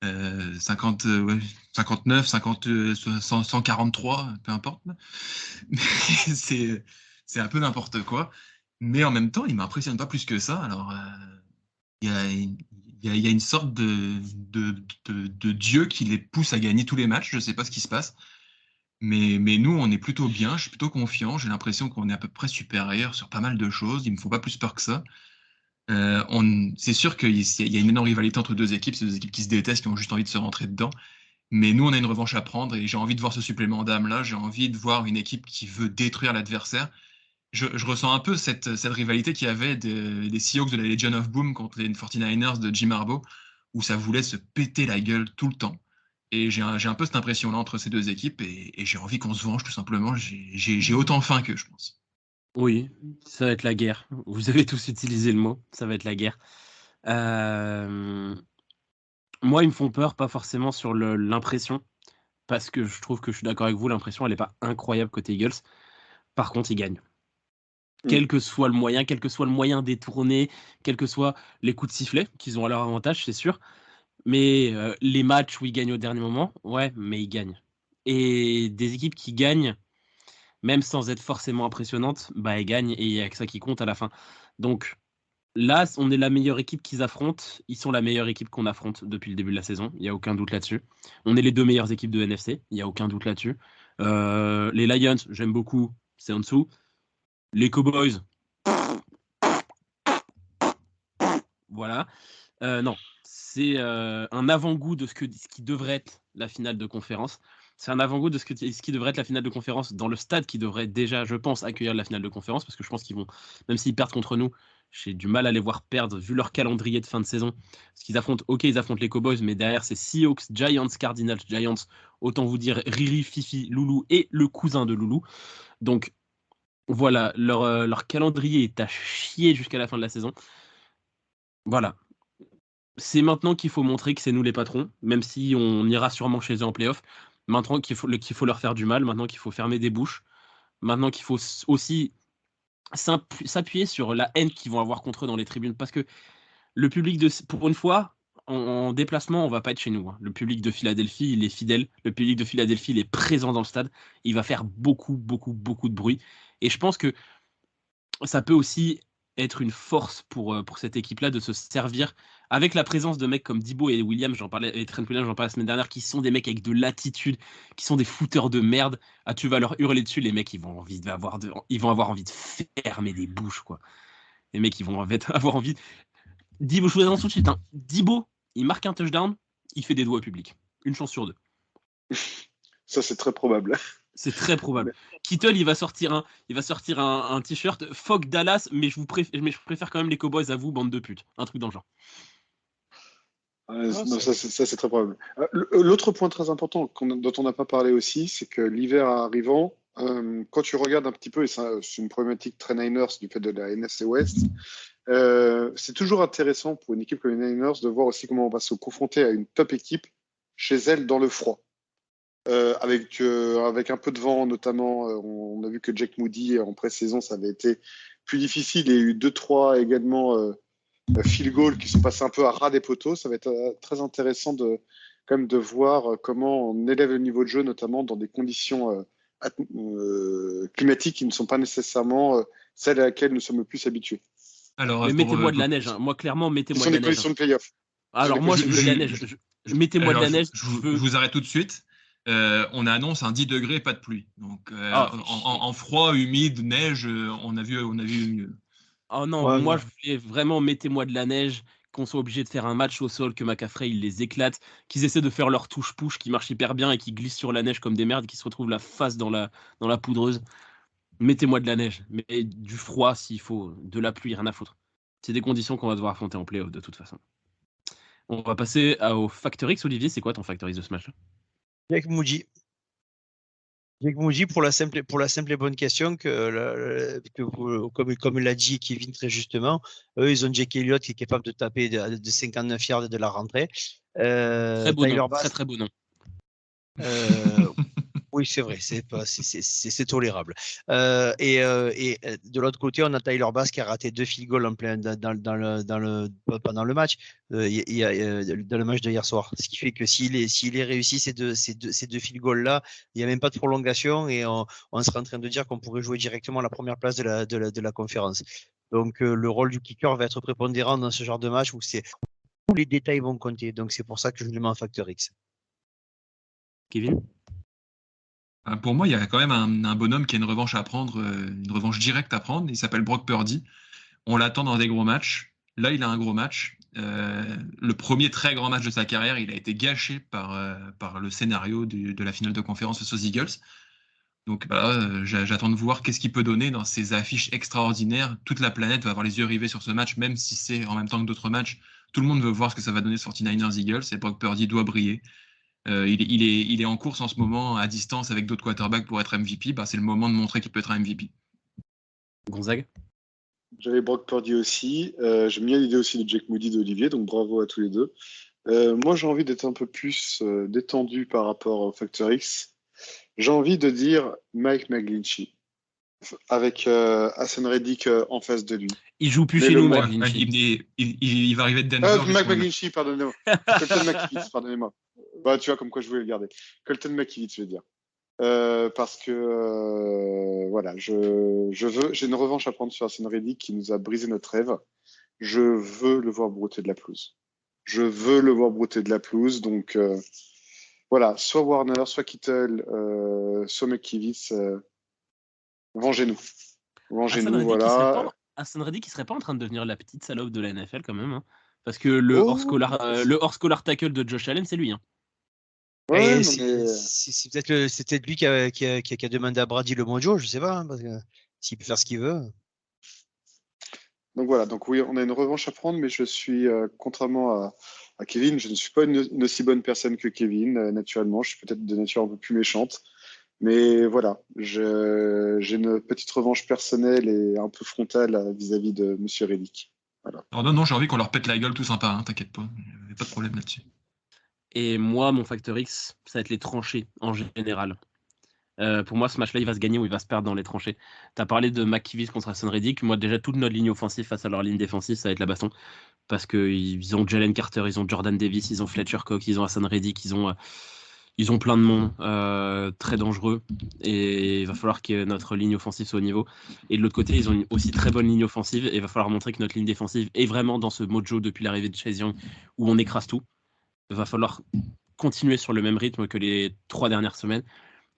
59, 50, 143, peu importe. C'est un peu n'importe quoi. Mais en même temps, il ne m'impressionne pas plus que ça. Alors, il y a une sorte de dieu qui les pousse à gagner tous les matchs. Je ne sais pas ce qui se passe. Mais nous, on est plutôt bien. Je suis plutôt confiant. J'ai l'impression qu'on est à peu près supérieur sur pas mal de choses. Il ne me faut pas plus peur que ça. C'est sûr qu'il y a une énorme rivalité entre deux équipes. C'est deux équipes qui se détestent, qui ont juste envie de se rentrer dedans. Mais nous, on a une revanche à prendre et j'ai envie de voir ce supplément d'âme-là. J'ai envie de voir une équipe qui veut détruire l'adversaire. Je ressens un peu cette rivalité qu'il y avait des Seahawks de la Legion of Boom contre les 49ers de Jim Harbaugh, où ça voulait se péter la gueule tout le temps. Et j'ai un peu cette impression-là entre ces deux équipes et j'ai envie qu'on se venge tout simplement. J'ai autant faim qu'eux, je pense. Oui, ça va être la guerre. Vous avez tous utilisé le mot, ça va être la guerre. Moi, ils me font peur, pas forcément sur l'impression, parce que je trouve que je suis d'accord avec vous, l'impression, elle n'est pas incroyable côté Eagles. Par contre, ils gagnent. Quel que soit le moyen détourné, quels que soient les coups de sifflet qu'ils ont à leur avantage, c'est sûr. Mais les matchs où ils gagnent au dernier moment, ouais, mais ils gagnent. Et des équipes qui gagnent, même sans être forcément impressionnantes, elles gagnent et il n'y a que ça qui compte à la fin. Donc là, on est la meilleure équipe qu'ils affrontent. Ils sont la meilleure équipe qu'on affronte depuis le début de la saison. Il n'y a aucun doute là-dessus. On est les deux meilleures équipes de NFC. Il n'y a aucun doute là-dessus. Les Lions, j'aime beaucoup. C'est en dessous. Les Cowboys. Voilà. Non. C'est un avant-goût de ce qui devrait être la finale de conférence. C'est un avant-goût de ce qui devrait être la finale de conférence dans le stade qui devrait déjà, je pense, accueillir la finale de conférence parce que je pense qu'ils vont, même s'ils perdent contre nous, j'ai du mal à les voir perdre vu leur calendrier de fin de saison. Parce qu'ils affrontent, ils affrontent les Cowboys, mais derrière c'est Seahawks, Giants, Cardinals, Giants. Autant vous dire Riri, Fifi, Loulou et le cousin de Loulou. Donc voilà, leur calendrier est à chier jusqu'à la fin de la saison. Voilà. C'est maintenant qu'il faut montrer que c'est nous les patrons, même si on ira sûrement chez eux en play-off. Maintenant qu'il faut leur faire du mal, maintenant qu'il faut fermer des bouches, maintenant qu'il faut aussi s'appuyer sur la haine qu'ils vont avoir contre eux dans les tribunes. Parce que le public, pour une fois, en déplacement, on va pas être chez nous. Hein. Le public de Philadelphie, il est fidèle. Le public de Philadelphie, il est présent dans le stade. Il va faire beaucoup, beaucoup, beaucoup de bruit. Et je pense que ça peut aussi être une force pour cette équipe-là de se servir avec la présence de mecs comme Debo et Williams, et Trent Williams, j'en parlais la semaine dernière, qui sont des mecs avec de l'attitude, qui sont des footeurs de merde. Ah, tu vas leur hurler dessus, les mecs, ils vont avoir envie de fermer des bouches, quoi. Les mecs, ils vont avoir envie. Dibo, je vous annonce tout de suite. Hein. Dibo, il marque un touchdown, il fait des doigts au public. Une chance sur deux. Ça, c'est très probable. C'est très probable. Kittle, il va sortir un t-shirt Fuck Dallas, mais je préfère quand même les Cowboys à vous, bande de putes. Un truc dans le genre. Non, ça, c'est très probable. L'autre point très important dont on n'a pas parlé aussi, c'est que l'hiver arrivant, quand tu regardes un petit peu, et c'est une problématique très Niners du fait de la NFC West, c'est toujours intéressant pour une équipe comme les Niners de voir aussi comment on va se confronter à une top équipe chez elle dans le froid. Avec un peu de vent notamment, on a vu que Jake Moody en pré-saison ça avait été plus difficile. Il y a eu 2-3 également field goal qui sont passés un peu à ras des poteaux. Ça va être très intéressant quand même de voir comment on élève le niveau de jeu, notamment dans des conditions climatiques qui ne sont pas nécessairement celles à laquelle nous sommes le plus habitués. Alors, mais mettez-moi de la neige. Hein. Moi, clairement, mettez-moi de la neige. Ce sont des conditions de playoff. Alors, moi, je veux de la neige. Mettez-moi de la neige. Je vous arrête tout de suite. On annonce un 10 degrés, pas de pluie. Donc, en froid, humide, neige, on a vu mieux. Oh non, moi, je voulais vraiment mettez-moi de la neige, qu'on soit obligé de faire un match au sol, que McCaffrey, il les éclate, qu'ils essaient de faire leur touche-push qui marche hyper bien et qui glissent sur la neige comme des merdes, qui se retrouvent la face dans la poudreuse. Mettez-moi de la neige, mais du froid s'il faut, de la pluie, rien à foutre. C'est des conditions qu'on va devoir affronter en play-off de toute façon. On va passer au Factor X. Olivier, c'est quoi ton Factor X de ce match-là? Jake Moody pour la simple et bonne question que comme l'a dit Kevin très justement, eux ils ont Jake Elliott qui est capable de taper de 59 yards de la rentrée. Très beau nom, très beau nom. Oui, c'est vrai, c'est tolérable. Et de l'autre côté, on a Tyler Bass qui a raté 2 field goals en plein pendant le match, dans le match de hier soir. Ce qui fait que s'il est réussi ces deux field goals là, il n'y a même pas de prolongation et on serait en train de dire qu'on pourrait jouer directement la première place de la conférence. Donc le rôle du kicker va être prépondérant dans ce genre de match où tous les détails vont compter. Donc c'est pour ça que je le mets en facteur X. Kevin? Pour moi, il y a quand même un bonhomme qui a une revanche à prendre, une revanche directe à prendre. Il s'appelle Brock Purdy. On l'attend dans des gros matchs. Là, il a un gros match. Le premier très grand match de sa carrière, il a été gâché par le scénario de la finale de conférence face aux Eagles. Donc j'attends de voir qu'est-ce qu'il peut donner dans ces affiches extraordinaires. Toute la planète va avoir les yeux rivés sur ce match, même si c'est en même temps que d'autres matchs. Tout le monde veut voir ce que ça va donner sur 49ers Eagles et Brock Purdy doit briller. Il est en course en ce moment à distance avec d'autres quarterbacks pour être MVP. C'est le moment de montrer qu'il peut être un MVP. Gonzague? J'avais Brock Purdy aussi. J'aime bien l'idée aussi de Jake Moody d'Olivier, donc bravo à tous les deux. Moi, j'ai envie d'être un peu plus détendu par rapport au Factor X. J'ai envie de dire Mike McGlinchey avec Hassan Reddick en face de lui. Il joue plus chez nous, McGlinchey. Il va arriver de Denver. Mike McGlinchey, pardonnez-moi. Colton McKivitz, pardonnez-moi. Tu vois, comme quoi je voulais le garder. Colton McKivitz, je veux dire. Parce que voilà, j'ai une revanche à prendre sur Hassan Reddick qui nous a brisé notre rêve. Je veux le voir brouter de la pelouse. Donc voilà, soit Warner, soit Kittle, soit McKivitz. Vengez-nous, voilà. Hassan Reddick, il serait pas en train de devenir la petite salope de la NFL quand même, hein, parce que le hors-scholar tackle de Josh Allen, c'est lui. Hein. Ouais, c'est peut-être lui qui a demandé à Brady le mojo, je sais pas, hein, parce que s'il peut faire ce qu'il veut. Donc voilà, donc oui, on a une revanche à prendre, mais je suis, contrairement à Kevin, je ne suis pas une aussi bonne personne que Kevin, naturellement. Je suis peut-être de nature un peu plus méchante. Mais voilà, j'ai une petite revanche personnelle et un peu frontale vis-à-vis de Monsieur Reddick. Voilà. Alors non, j'ai envie qu'on leur pète la gueule tout sympa, hein, t'inquiète pas, il n'y a pas de problème là-dessus. Et moi, mon Factor X, ça va être les tranchées en général. Pour moi, ce match-là, il va se gagner ou il va se perdre dans les tranchées. Tu as parlé de McKivitz contre Hassan Reddick. Moi, déjà, toute notre ligne offensive face à leur ligne défensive, ça va être la baston. Parce qu'ils ont Jalen Carter, ils ont Jordan Davis, ils ont Fletcher Cox, ils ont Hassan Reddick, ils ont plein de monde très dangereux. Et il va falloir que notre ligne offensive soit au niveau. Et de l'autre côté, ils ont une aussi très bonne ligne offensive. Et il va falloir montrer que notre ligne défensive est vraiment dans ce mojo depuis l'arrivée de Chase Young où on écrase tout. Il va falloir continuer sur le même rythme que les 3 dernières semaines.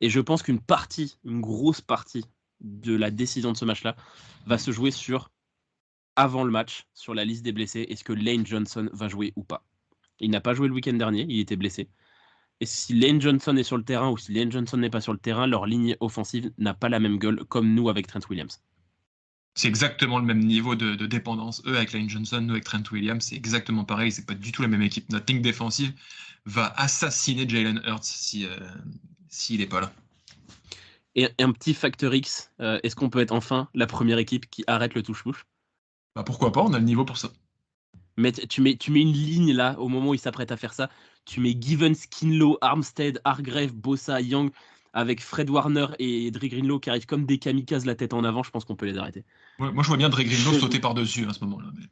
Et je pense une grosse partie de la décision de ce match-là va se jouer sur avant le match, sur la liste des blessés, est-ce que Lane Johnson va jouer ou pas? Il n'a pas joué le week-end dernier, il était blessé. Et si Lane Johnson est sur le terrain ou si Lane Johnson n'est pas sur le terrain, leur ligne offensive n'a pas la même gueule comme nous avec Trent Williams. C'est exactement le même niveau de dépendance. Eux avec Lane Johnson, nous avec Trent Williams, c'est exactement pareil. C'est pas du tout la même équipe. Notre ligne défensive va assassiner Jalen Hurts s'il n'est pas là. Et un petit facteur X, est-ce qu'on peut être enfin la première équipe qui arrête le touche-mouche? Bah pourquoi pas, on a le niveau pour ça. Mais tu mets une ligne là, au moment où il s'apprête à faire ça. Tu mets Givens, Kinlaw, Armstead, Hargrave, Bosa, Young, avec Fred Warner et Dre Greenlaw qui arrivent comme des kamikazes la tête en avant. Je pense qu'on peut les arrêter. Ouais, moi, je vois bien Dre Greenlaw sauter par-dessus à ce moment-là. Mais...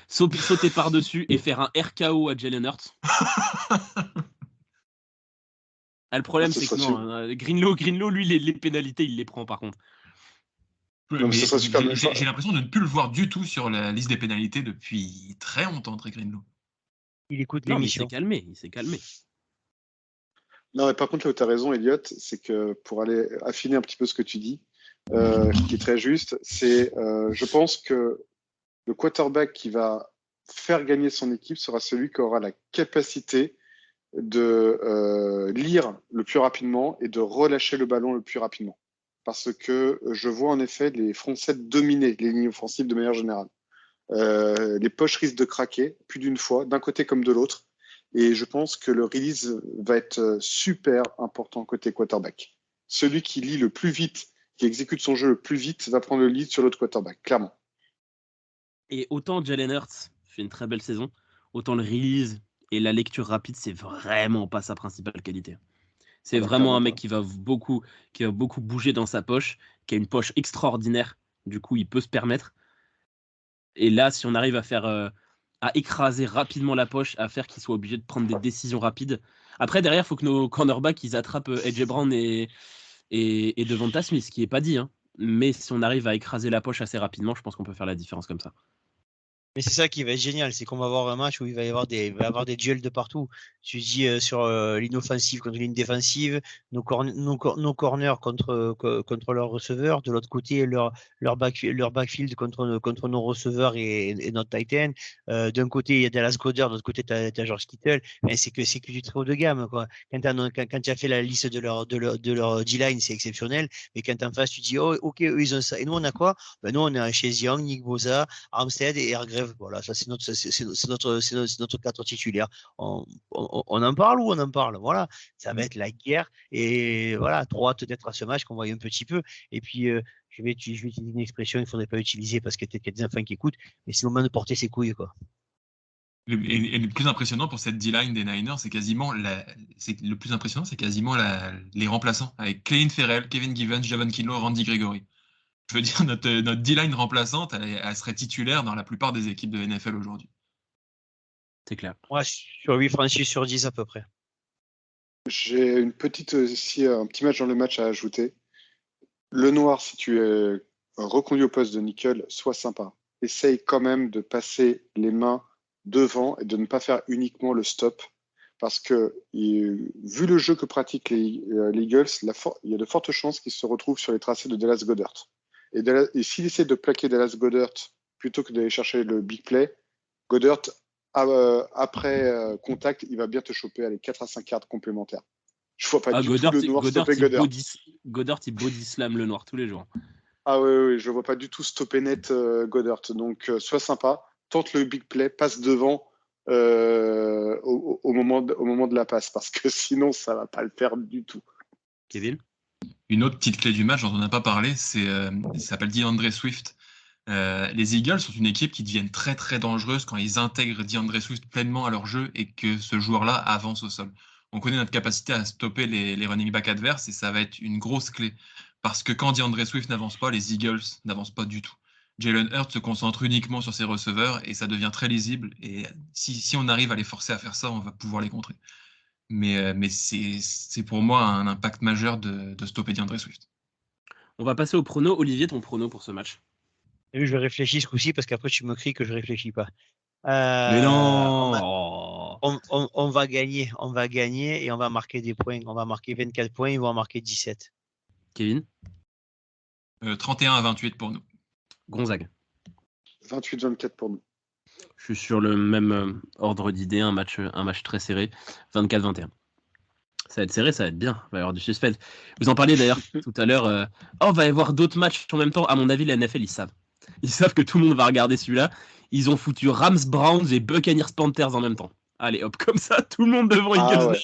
Sauter par-dessus et faire un RKO à Jalen Hurts. Le problème, c'est que non, Greenlaw, lui, les pénalités, il les prend par contre. Non, mais j'ai l'impression de ne plus le voir du tout sur la liste des pénalités depuis très longtemps, Dre Greenlaw. Il écoute Non, mais l'émission. Il s'est calmé. Non, mais par contre, là où tu as raison, Elliot, c'est que pour aller affiner un petit peu ce que tu dis, qui est très juste, c'est je pense que le quarterback qui va faire gagner son équipe sera celui qui aura la capacité de lire le plus rapidement et de relâcher le ballon le plus rapidement. Parce que je vois en effet les front sept dominer les lignes offensives de manière générale. Les poches risquent de craquer plus d'une fois, d'un côté comme de l'autre. Et je pense que le release va être super important côté quarterback. Celui qui lit le plus vite, qui exécute son jeu le plus vite, va prendre le lead sur l'autre quarterback, clairement. Et autant Jalen Hurts fait une très belle saison, autant le release et la lecture rapide, c'est vraiment pas sa principale qualité. C'est vraiment un mec qui va beaucoup bouger dans sa poche, qui a une poche extraordinaire. Du coup, il peut se permettre. Et là, si on arrive à faire... à écraser rapidement la poche, à faire qu'ils soient obligés de prendre des décisions rapides. Après, derrière, il faut que nos cornerbacks ils attrapent AJ Brown et Devonta Smith, ce qui n'est pas dit. Hein. Mais si on arrive à écraser la poche assez rapidement, je pense qu'on peut faire la différence comme ça. Mais c'est ça qui va être génial, c'est qu'on va avoir un match où il va y avoir des duels de partout. Tu dis sur l'inoffensive contre l'ine défensive, nos corners contre leurs receveurs, de l'autre côté leur backfield contre nos receveurs et notre Titan. D'un côté il y a Dallas Goedert, de l'autre côté tu as George Kittle. Mais c'est que du très haut de gamme quoi. Quand tu as fait la liste de leur D-line, c'est exceptionnel. Mais quand en face tu dis oh ok eux ils ont ça et nous on a quoi? Ben nous on a Chase Young, Nick Bosa, Armstead et Hargrave. Voilà, ça c'est notre cadre titulaire. On en parle ou on en parle? Voilà, ça va être la guerre et voilà, trop hâte d'être à ce match qu'on voit un petit peu. Et puis je vais utiliser une expression qu'il ne faudrait pas utiliser parce qu'il y a des enfants qui écoutent, mais c'est le moment de porter ses couilles quoi. Et le plus impressionnant pour cette D-line des Niners, c'est quasiment les remplaçants avec Clelin Ferrell, Kevin Givens, Javon Kinlaw, Randy Gregory. Je veux dire, notre D-line remplaçante, elle serait titulaire dans la plupart des équipes de NFL aujourd'hui. C'est clair. Ouais, sur 8 franchises sur 10 à peu près. J'ai un petit match dans le match à ajouter. Le noir, si tu es reconduit au poste de nickel, sois sympa. Essaye quand même de passer les mains devant et de ne pas faire uniquement le stop. Parce que, vu le jeu que pratiquent les Eagles, il y a de fortes chances qu'ils se retrouvent sur les tracés de Dallas Goedert. Et s'il essaie de plaquer Dallas Goedert plutôt que d'aller chercher le big play, Goedert, après contact, il va bien te choper les 4 à 5 yards complémentaires. Je vois pas du tout le noir stopper Goedert. Goedert, il body slam le noir tous les jours. Ah oui, je vois pas du tout stopper net Goedert. Donc, sois sympa, tente le big play, passe devant au moment de la passe, parce que sinon, ça va pas le faire du tout. Kevin ? Une autre petite clé du match dont on n'a pas parlé, ça s'appelle DeAndre Swift. Les Eagles sont une équipe qui deviennent très très dangereuse quand ils intègrent DeAndre Swift pleinement à leur jeu et que ce joueur-là avance au sol. On connaît notre capacité à stopper les running backs adverses et ça va être une grosse clé. Parce que quand DeAndre Swift n'avance pas, les Eagles n'avancent pas du tout. Jalen Hurts se concentre uniquement sur ses receveurs et ça devient très lisible. Et si on arrive à les forcer à faire ça, on va pouvoir les contrer. Mais c'est pour moi un impact majeur de stopper DeAndre Swift. On va passer au prono. Olivier, ton prono pour ce match? Et je réfléchis ce coup-ci parce qu'après tu me cries que je réfléchis pas. Mais non. On va gagner et on va marquer des points. On va marquer 24 points, ils vont en marquer 17. Kevin? 31-28 pour nous. Gonzague? 28-24 pour nous. Je suis sur le même ordre d'idée, un match très serré, 24-21. Ça va être serré, ça va être bien, il va y avoir du suspense. Vous en parliez d'ailleurs tout à l'heure, il va y avoir d'autres matchs en même temps. À mon avis, la NFL, ils savent. Ils savent que tout le monde va regarder celui-là. Ils ont foutu Rams, Browns et Buccaneers, Panthers en même temps. Allez, hop, comme ça, tout le monde devant Eagles. Ouais.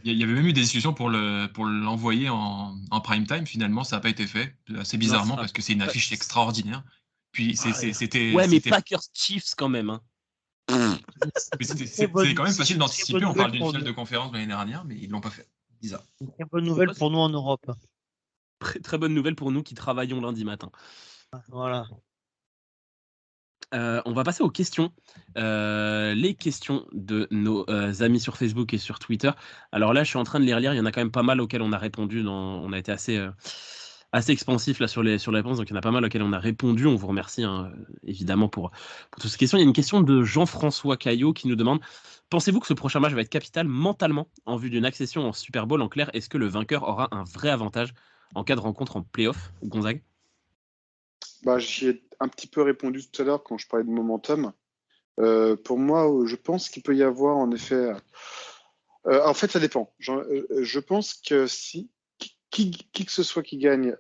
Il y avait même eu des discussions pour l'envoyer en prime time. Finalement, ça n'a pas été fait, assez bizarrement, parce que c'est une affiche extraordinaire. Puis c'était. Ouais, mais Packers Chiefs quand même. Hein. C'est quand même facile d'anticiper. On parle d'une finale de conférence l'année dernière, mais ils l'ont pas fait. Bizarre. Une très bonne nouvelle pour nous en Europe. Très bonne nouvelle pour nous qui travaillons lundi matin. Voilà. On va passer aux questions. Les questions de nos amis sur Facebook et sur Twitter. Alors là, je suis en train de les relire. Il y en a quand même pas mal auxquels on a répondu. On a été assez expansif là sur les réponses. Donc il y en a pas mal auxquels on a répondu. On vous remercie évidemment pour toutes ces questions. Il y a une question de Jean-François Caillot qui nous demande: pensez-vous que ce prochain match va être capital mentalement en vue d'une accession en Super Bowl? En clair, est-ce que le vainqueur aura un vrai avantage en cas de rencontre en play-off, Gonzague? J'y ai un petit peu répondu tout à l'heure quand je parlais de momentum. Pour moi, je pense qu'il peut y avoir en effet. En fait, ça dépend. Je pense que si qui que ce soit qui gagne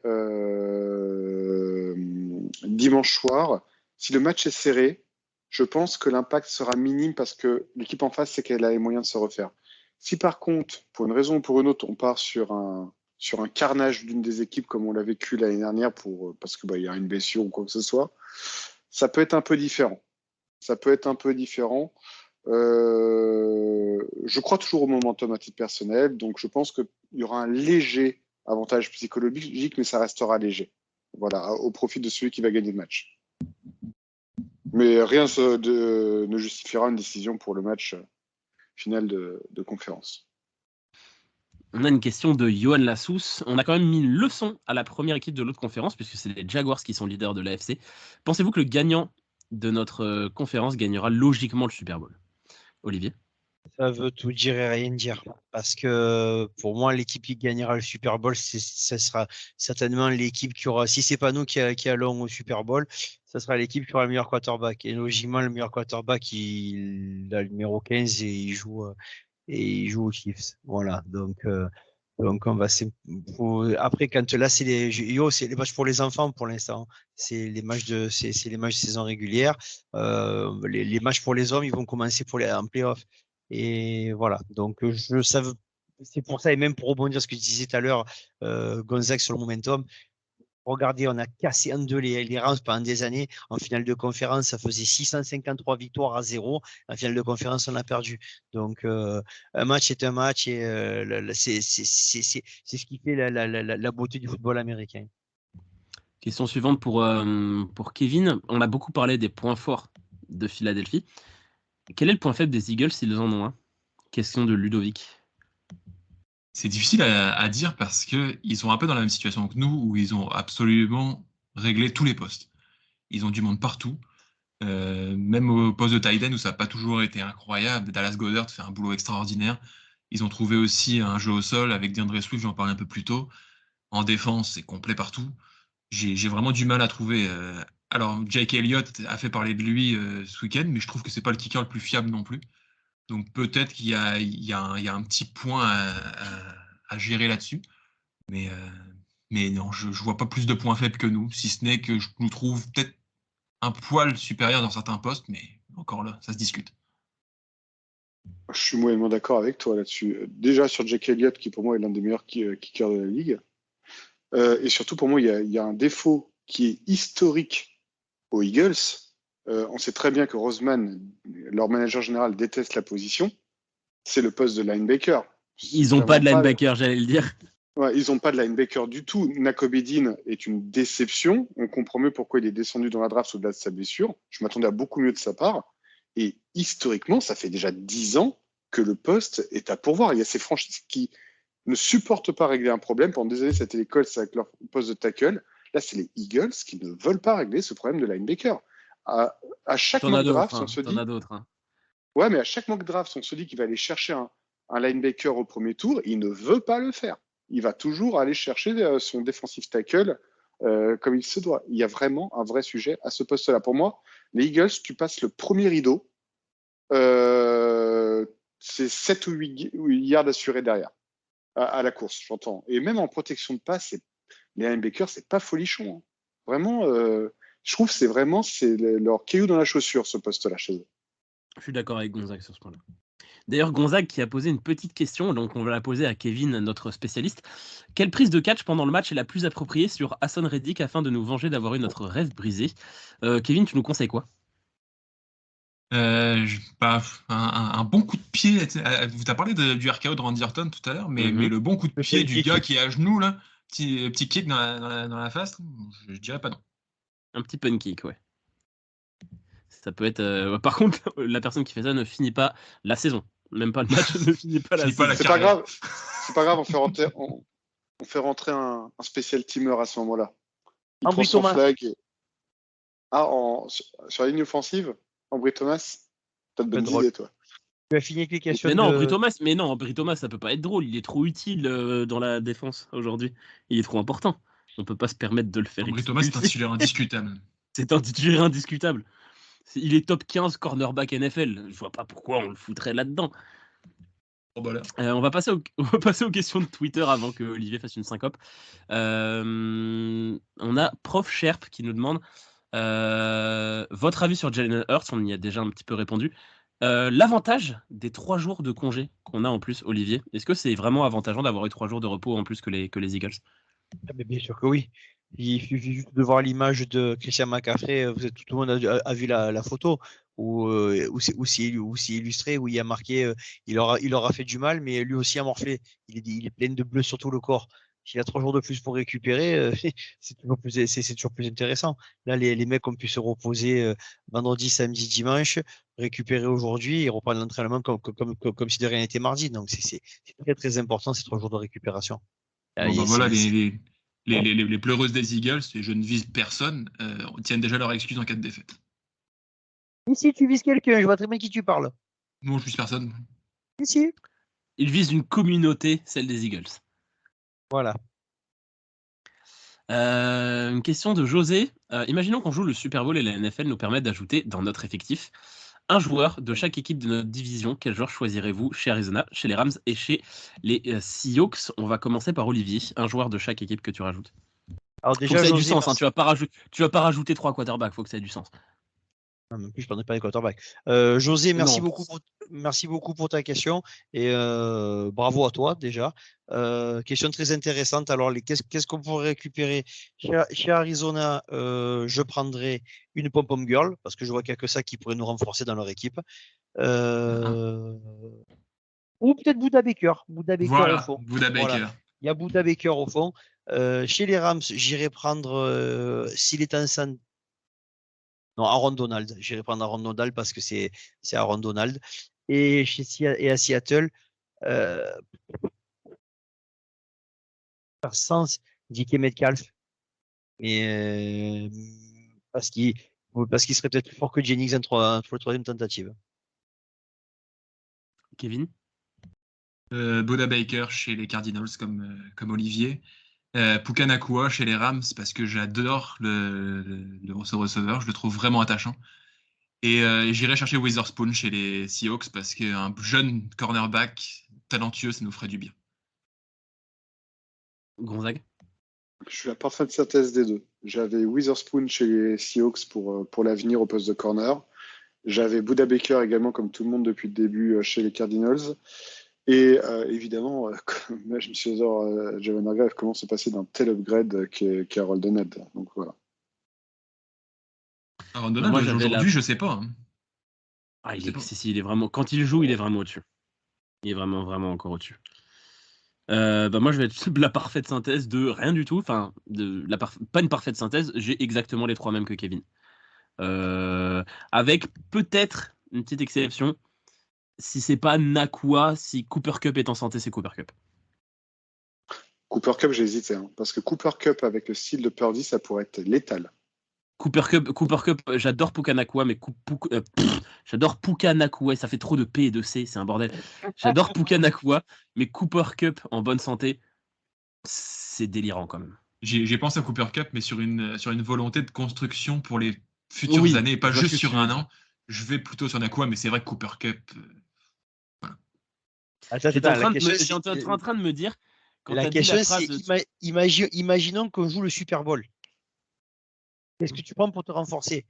dimanche soir, si le match est serré, je pense que l'impact sera minime parce que l'équipe en face sait qu'elle a les moyens de se refaire. Si par contre, pour une raison ou pour une autre, on part sur un carnage d'une des équipes comme on l'a vécu l'année dernière parce que y a une blessure ou quoi que ce soit, ça peut être un peu différent. Je crois toujours au momentum à titre personnel, donc je pense qu'il y aura un léger avantage psychologique, mais ça restera léger. Voilà, au profit de celui qui va gagner le match. Mais rien ne justifiera une décision pour le match final de conférence. On a une question de Johan Lassous. On a quand même mis une leçon à la première équipe de l'autre conférence, puisque c'est les Jaguars qui sont leaders de l'AFC. Pensez-vous que le gagnant de notre conférence gagnera logiquement le Super Bowl? Olivier? Ça veut tout dire et rien dire. Parce que pour moi, l'équipe qui gagnera le Super Bowl, ça sera certainement l'équipe qui aura, si c'est pas nous qui allons au Super Bowl, ça sera l'équipe qui aura le meilleur quarterback. Et logiquement, le meilleur quarterback, il a le numéro 15 et il joue aux Chiefs. Voilà. Donc on va après quand là c'est les matchs pour les enfants pour l'instant. C'est les matchs de saison régulière. Les matchs pour les hommes, ils vont commencer en play-off. Et voilà. Donc c'est pour ça, et même pour rebondir ce que je disais tout à l'heure, Gonzague sur le momentum. Regardez, on a cassé en deux les Rams pendant des années. En finale de conférence, ça faisait 653 victoires à 0. En finale de conférence, on a perdu. Donc, un match est un match et c'est ce qui fait la beauté du football américain. Question suivante pour Kevin. On a beaucoup parlé des points forts de Philadelphie. Quel est le point faible des Eagles s'ils en ont un? Question de Ludovic. C'est difficile à dire parce qu'ils sont un peu dans la même situation que nous, où ils ont absolument réglé tous les postes. Ils ont du monde partout, même au poste de tight end où ça n'a pas toujours été incroyable. Dallas Goedert fait un boulot extraordinaire. Ils ont trouvé aussi un jeu au sol avec DeAndre Swift, j'en parlais un peu plus tôt. En défense, c'est complet partout. J'ai vraiment du mal à trouver. Alors, Jake Elliott a fait parler de lui ce week-end, mais je trouve que c'est pas le kicker le plus fiable non plus. Donc peut-être qu'il y a un petit point à gérer là-dessus. Mais non, je vois pas plus de points faibles que nous, si ce n'est que je nous trouve peut-être un poil supérieur dans certains postes, mais encore là, ça se discute. Je suis moyennement d'accord avec toi là-dessus. Déjà sur Jake Elliott, qui pour moi est l'un des meilleurs kickers de la ligue. Et surtout pour moi, il y a un défaut qui est historique aux Eagles. On sait très bien que Roseman, leur manager général, déteste la position. C'est le poste de linebacker. Ils n'ont pas de linebacker, j'allais le dire. Ouais, ils n'ont pas de linebacker du tout. Nakobe Dean est une déception. On comprend mieux pourquoi il est descendu dans la draft au-delà de sa blessure. Je m'attendais à beaucoup mieux de sa part. Et historiquement, ça fait déjà 10 ans que le poste est à pourvoir. Il y a ces franchises qui ne supportent pas régler un problème. Pendant des années, c'était les Colts avec leur poste de tackle. Là, c'est les Eagles qui ne veulent pas régler ce problème de linebacker. À chaque mock draft, on se dit. Ouais, mais à chaque mock draft, on se dit qu'il va aller chercher un linebacker au premier tour. Il ne veut pas le faire. Il va toujours aller chercher son defensive tackle comme il se doit. Il y a vraiment un vrai sujet à ce poste-là. Pour moi, les Eagles, tu passes le premier rideau, c'est 7 ou 8 yards assurés derrière, à la course, j'entends. Et même en protection de passe, les linebackers, c'est pas folichon. Hein. Vraiment, je trouve que c'est leur caillou dans la chaussure, ce poste-là, chez eux. Je suis d'accord avec Gonzague sur ce point-là. D'ailleurs, Gonzague qui a posé une petite question, donc on va la poser à Kevin, notre spécialiste. Quelle prise de catch pendant le match est la plus appropriée sur Hassan Reddick afin de nous venger d'avoir eu notre rêve brisé? Kevin, tu nous conseilles quoi? Un bon coup de pied. Vous avez parlé du RKO de Randy Orton tout à l'heure, mais le bon coup de pied du gars qui est à genoux, là, petit kick dans la face, je dirais pas non. Un petit pun kick, ouais. Ça peut être. Par contre, la personne qui fait ça ne finit pas la saison. Même pas le match, ne finit pas la saison. C'est pas grave. C'est pas grave, on fait rentrer un spécial teamer à ce moment-là. Il prend son flag. Sur la ligne offensive, Ambry Thomas, t'as de bonnes idées, toi. Tu as fini avec les questions. Mais non, Ambry Thomas, ça peut pas être drôle. Il est trop utile dans la défense aujourd'hui. Il est trop important. On peut pas se permettre de le faire. Ambry Thomas, c'est un titulaire indiscutable. C'est un titulaire indiscutable. Il est top 15 cornerback NFL. Je vois pas pourquoi on le foutrait là-dedans. Oh bah là. On va passer aux questions de Twitter avant que Olivier fasse une syncope. On a Prof Sherp qui nous demande votre avis sur Jalen Hurts. On y a déjà un petit peu répondu. L'avantage des 3 jours de congé qu'on a en plus, Olivier, est-ce que c'est vraiment avantageant d'avoir eu 3 jours de repos en plus que les Eagles? Mais bien sûr que oui. Il suffit juste de voir l'image de Christian McCaffrey. Tout le monde a vu la photo où c'est illustré, où il y a marqué il aura fait du mal, mais lui aussi a morflé. Il est plein de bleu sur tout le corps. S'il a 3 jours de plus pour récupérer, c'est toujours plus intéressant. Là, les mecs ont pu se reposer vendredi, samedi, dimanche, récupérer aujourd'hui et reprendre l'entraînement comme si de rien n'était mardi. Donc, c'est très, très important ces 3 jours de récupération. Voilà, les pleureuses des Eagles, et je ne vise personne, tiennent déjà leur excuse en cas de défaite. Ici, tu vises quelqu'un, je vois très bien qui tu parles. Non, je vise personne. Ici. Il vise une communauté, celle des Eagles. Voilà. Une question de José. Imaginons qu'on joue le Super Bowl et la NFL nous permettent d'ajouter dans notre effectif un joueur de chaque équipe de notre division. Quel joueur choisirez-vous chez Arizona, chez les Rams et chez les Seahawks? On va commencer par Olivier. Un joueur de chaque équipe que tu rajoutes. Alors déjà, faut que ça ait du sens. Hein. Tu vas pas rajouter 3 quarterbacks. Faut que ça ait du sens. Non, mais en plus, je ne parlais pas des quarterbacks. José, merci beaucoup pour ta question et bravo à toi déjà. Question très intéressante. Alors, qu'est-ce qu'on pourrait récupérer chez Arizona? Je prendrais une pom-pom girl parce que je vois qu'il n'y a que ça qui pourrait nous renforcer dans leur équipe. Ou peut-être Buda Baker. Voilà, au fond. Buda Baker. Voilà. Il y a Buda Baker au fond. Chez les Rams, j'irai prendre s'il est enceinte. Non, Aaron Donald. J'irai prendre Aaron Donald parce que c'est Aaron Donald. Et à Seattle, par sens, DK Metcalf. Mais parce qu'il serait peut-être plus fort que Jennings pour la 3e tentative. Kevin? Buda Baker chez les Cardinals comme Olivier. Puka Nacua chez les Rams parce que j'adore ce receveur, je le trouve vraiment attachant. Et j'irai chercher Witherspoon chez les Seahawks parce qu'un jeune cornerback talentueux, ça nous ferait du bien. Gonzague? Je suis la parfaite synthèse des deux. J'avais Witherspoon chez les Seahawks pour l'avenir au poste de corner. J'avais Buda Baker également, comme tout le monde depuis le début, chez les Cardinals. Et évidemment, je me suis dit, Javon Hargrave, comment se passer d'un tel upgrade qu'est Aaron Donald. Donc voilà. Aaron Donald, aujourd'hui, je sais pas. Ah, il est vraiment. Quand il joue, il est vraiment au-dessus. Il est vraiment, vraiment encore au-dessus. Moi, je vais être la parfaite synthèse de rien du tout. Enfin, pas une parfaite synthèse. J'ai exactement les 3 mêmes que Kevin. Avec peut-être une petite exception. Si c'est pas Nacua, si Cooper Kupp est en santé, c'est Cooper Kupp. Cooper Kupp, j'ai hésité. Parce que Cooper Kupp, avec le style de Purdy, ça pourrait être létal. Cooper Kupp, j'adore Puka Nacua, mais j'adore Puka Nacua, ça fait trop de P et de C, c'est un bordel. J'adore Puka Nacua, mais Cooper Kupp en bonne santé, c'est délirant quand même. J'ai pensé à Cooper Cup, mais sur une volonté de construction pour les futures années, et pas je vois juste ce que sur tu un veux an. Je vais plutôt sur Nakua, mais c'est vrai que Cooper Cup. Attends, J'étais attends, en train de me dire, quand la tu as dit question, la c'est phrase imaginons qu'on joue le Super Bowl. Qu'est-ce que tu prends pour te renforcer?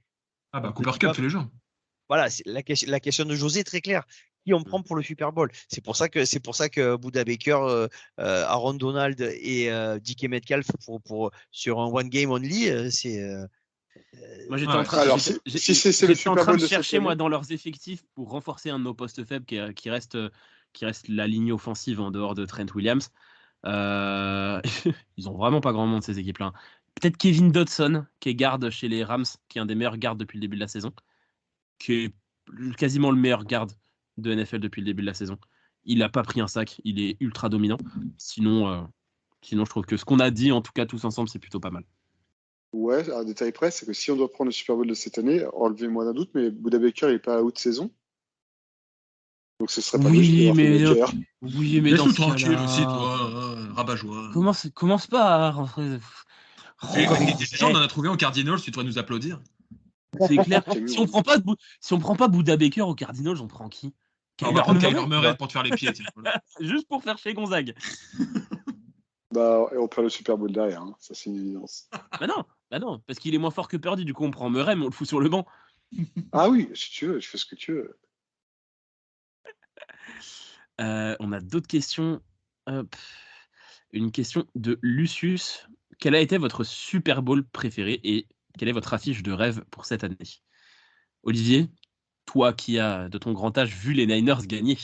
Ah bah On te Cooper dit Cup pas- tous les jours. Voilà, la question de José est très claire. Qui on prend pour le Super Bowl? C'est pour ça que Buda Baker, Aaron Donald et DK Metcalf sur un one game only, Moi, j'étais Ah en ouais. train, Alors, j'étais- si c'est le j'étais en Super train Bowl de de cette chercher, moi, année, dans leurs effectifs pour renforcer un de nos postes faibles qui reste la ligne offensive en dehors de Trent Williams. Euh, Ils ont vraiment pas grand monde, ces équipes-là. Peut-être Kevin Dodson, qui est garde chez les Rams, qui est un des meilleurs gardes depuis le début de la saison, qui est quasiment le meilleur garde de NFL depuis le début de la saison. Il n'a pas pris un sac, il est ultra dominant. Sinon, je trouve que ce qu'on a dit, en tout cas tous ensemble, c'est plutôt pas mal. ouais, un détail près, c'est que si on doit prendre le Super Bowl de cette année, enlevez-moi d'un doute, mais Buda Baker n'est pas à haute saison. Donc ce serait pas logique d'avoir fait Baker. Oui, mais dans Laisse-nous ce tranquille cas-là, aussi, toi, rabat-joie. Commence pas à rentrer. Déjà, on en a trouvé en Cardinals, tu devrais nous applaudir. C'est clair. Quel Si on prend pas Buda Baker au Cardinals, on prend qui? On va prendre Kyler Kyler Murray. Murray pour te faire les pieds. Tiens. Voilà. Juste pour faire chez Gonzague. Bah, et on perd le Super Bowl derrière, hein. Ça c'est une évidence. Bah non, parce qu'il est moins fort que Purdy, du coup on prend Murray, mais on le fout sur le banc. Ah oui, si tu veux, je fais ce que tu veux. On a d'autres questions. Hop. Une question de Lucius. Quel a été votre Super Bowl préféré et quelle est votre affiche de rêve pour cette année? Olivier, toi qui as de ton grand âge vu les Niners gagner.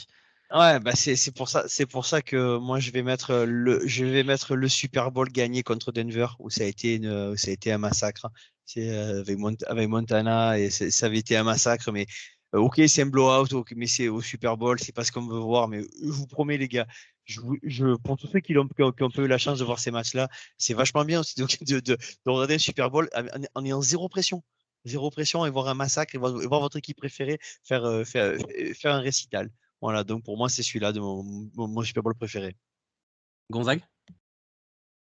Ouais, bah c'est pour ça que moi je vais mettre le Super Bowl gagné contre Denver où ça a été un massacre. C'est avec Montana et ça avait été un massacre, mais ok, c'est un blowout, ok, mais c'est au Super Bowl, c'est pas ce qu'on veut voir. Mais je vous promets les gars, pour tous ceux qui ont pas eu la chance de voir ces matchs-là, c'est vachement bien aussi de regarder un Super Bowl en ayant zéro pression et voir un massacre et voir votre équipe préférée faire un récital. Voilà, donc pour moi, c'est celui-là de mon Super Bowl préféré. Gonzague?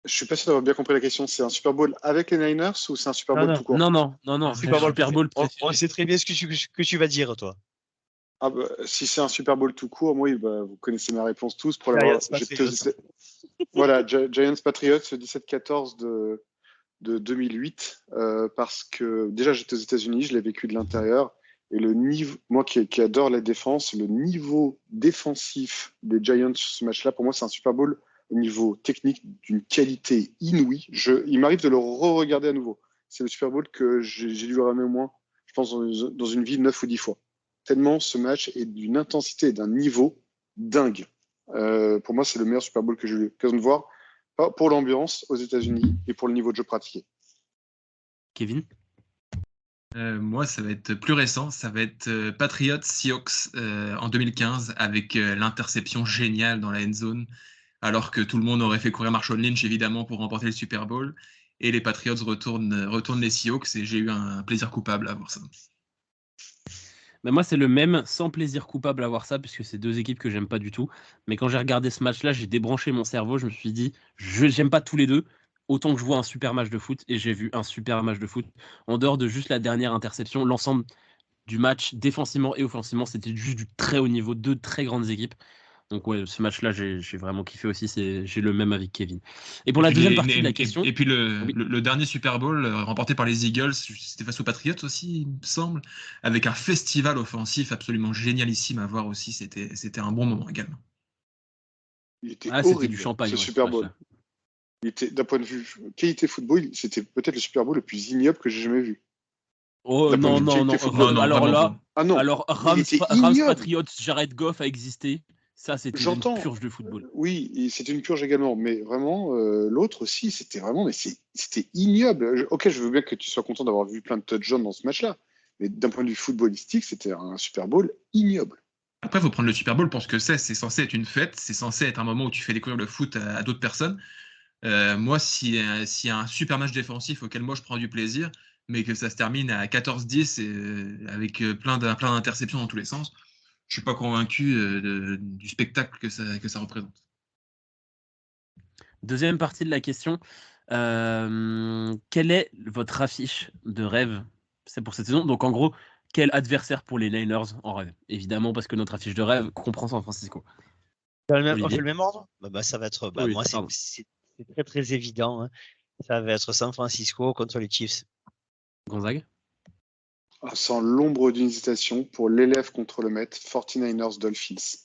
Je suis pas sûr d'avoir bien compris la question. C'est un Super Bowl avec les Niners ou c'est un Super Bowl tout court? Non. Super Bowl préféré. préféré. On sait très bien ce que tu vas dire, toi. Ah bah, si c'est un Super Bowl tout court, moi, bah, vous connaissez ma réponse tous. Pour Giants, l'avoir, Patriots. Voilà, Giants Patriots, le 17-14 de 2008, parce que déjà j'étais aux États-Unis, je l'ai vécu de l'intérieur, et le niveau, moi qui adore la défense, le niveau défensif des Giants sur ce match-là, pour moi, c'est un Super Bowl au niveau technique d'une qualité inouïe. Il m'arrive de le re-regarder à nouveau. C'est le Super Bowl que j'ai dû le regarder au moins, je pense, dans une vie 9 ou 10 fois. Tellement ce match est d'une intensité et d'un niveau dingue. Pour moi, c'est le meilleur Super Bowl que j'ai eu l'occasion de voir, pour l'ambiance aux États-Unis et pour le niveau de jeu pratiqué. Kevin? Moi, ça va être plus récent. Ça va être Patriots Seahawks en 2015 avec l'interception géniale dans la end zone, alors que tout le monde aurait fait courir Marshawn Lynch évidemment pour remporter le Super Bowl. Et les Patriots retournent les Seahawks et j'ai eu un plaisir coupable à voir ça. Mais moi, c'est le même, sans plaisir coupable à voir ça, puisque c'est deux équipes que j'aime pas du tout. Mais quand j'ai regardé ce match-là, j'ai débranché mon cerveau. Je me suis dit, j'aime pas tous les deux. Autant que je vois un super match de foot. Et j'ai vu un super match de foot. En dehors de juste la dernière interception, l'ensemble du match, défensivement et offensivement, c'était juste du très haut niveau. Deux très grandes équipes. Donc ouais, ce match-là, j'ai vraiment kiffé aussi. J'ai le même avis que Kevin. Et pour la deuxième partie de la question... Et puis le dernier Super Bowl remporté par les Eagles, c'était face aux Patriots aussi, il me semble, avec un festival offensif absolument génialissime à voir aussi. C'était un bon moment également. Il était c'était horrible, du champagne, ce ouais, Super ce Bowl. match-là. Il était, d'un point de vue qualité football, c'était peut-être le Super Bowl le plus ignoble que j'ai jamais vu. Oh D'un point de non. vue qualité football. Alors là, Ah non, Rams était ignoble. Patriots, Jared Goff a existé. Ça, c'était J'entends. une purge de football. Oui, et c'était une purge également, mais vraiment, l'autre aussi, c'était vraiment, mais c'était ignoble. Ok, je veux bien que tu sois content d'avoir vu plein de touchdowns dans ce match-là, mais d'un point de vue footballistique, c'était un Super Bowl ignoble. Après, il faut prendre le Super Bowl pour ce que c'est. C'est censé être une fête, c'est censé être un moment où tu fais découvrir le foot à d'autres personnes. Moi, s'il y a un super match défensif auquel moi je prends du plaisir, mais que ça se termine à 14-10 avec plein d'interceptions dans tous les sens, je suis pas convaincu du spectacle que ça représente. Deuxième partie de la question. Quelle est votre affiche de rêve? C'est pour cette saison. Donc en gros, quel adversaire pour les Niners en rêve? Évidemment, parce que notre affiche de rêve comprend San Francisco. On fait Olivier le même ordre? Ça va être. Oui, Moi, pardon. c'est très très évident. Hein. Ça va être San Francisco contre les Chiefs. Gonzague? Sans l'ombre d'une hésitation, pour l'élève contre le maître, 49ers Dolphins.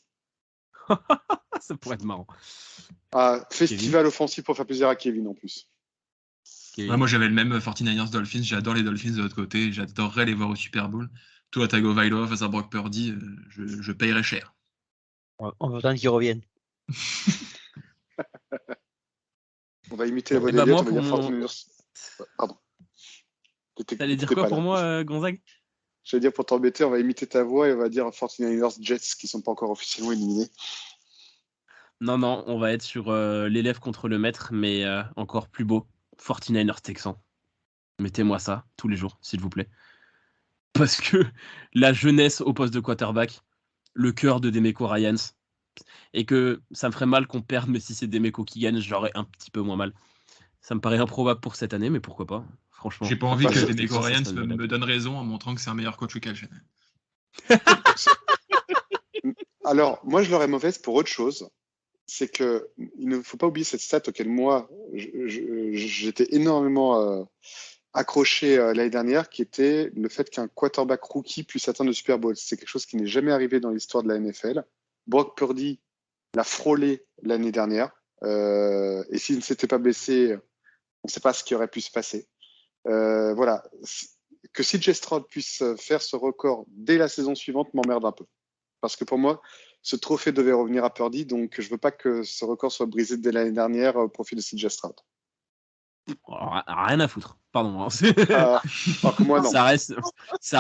Ça pourrait être marrant. Festival offensif pour faire plaisir à Kevin en plus. Ouais, moi j'avais le même 49ers Dolphins, j'adore les Dolphins de l'autre côté, j'adorerais les voir au Super Bowl. Toi, Tagovailoa face à Brock Purdy, je payerais cher. On va attendre qu'ils reviennent. On va imiter la voix bah, d'Eliott, moi, on va dire pour 49ers. Pardon. T'allais dire quoi pour moi, Gonzague? Je vais dire pour t'embêter, on va imiter ta voix et on va dire 49ers Jets qui sont pas encore officiellement éliminés. Non, on va être sur l'élève contre le maître, mais encore plus beau. 49ers Texans. Mettez-moi ça tous les jours, s'il vous plaît. Parce que la jeunesse au poste de quarterback, le cœur de Demeco Ryans, et que ça me ferait mal qu'on perde, mais si c'est Demeco qui gagne, j'aurais un petit peu moins mal. Ça me paraît improbable pour cette année, mais pourquoi pas, franchement. J'ai pas envie que Demeco Ryans ça me donne raison en montrant que c'est un meilleur coach que Kyle Shanahan. Alors, moi, je l'aurais mauvaise pour autre chose. C'est que il ne faut pas oublier cette stat auquel moi, j'étais énormément accroché l'année dernière, qui était le fait qu'un quarterback rookie puisse atteindre le Super Bowl. C'est quelque chose qui n'est jamais arrivé dans l'histoire de la NFL. Brock Purdy l'a frôlé l'année dernière. Et s'il ne s'était pas blessé, on ne sait pas ce qui aurait pu se passer. Voilà. Que CJ Stroud puisse faire ce record dès la saison suivante m'emmerde un peu. Parce que pour moi, ce trophée devait revenir à Purdy, donc je ne veux pas que ce record soit brisé dès l'année dernière au profit de CJ Stroud. Rien à foutre, pardon. Hein. Alors que moi, non. Ça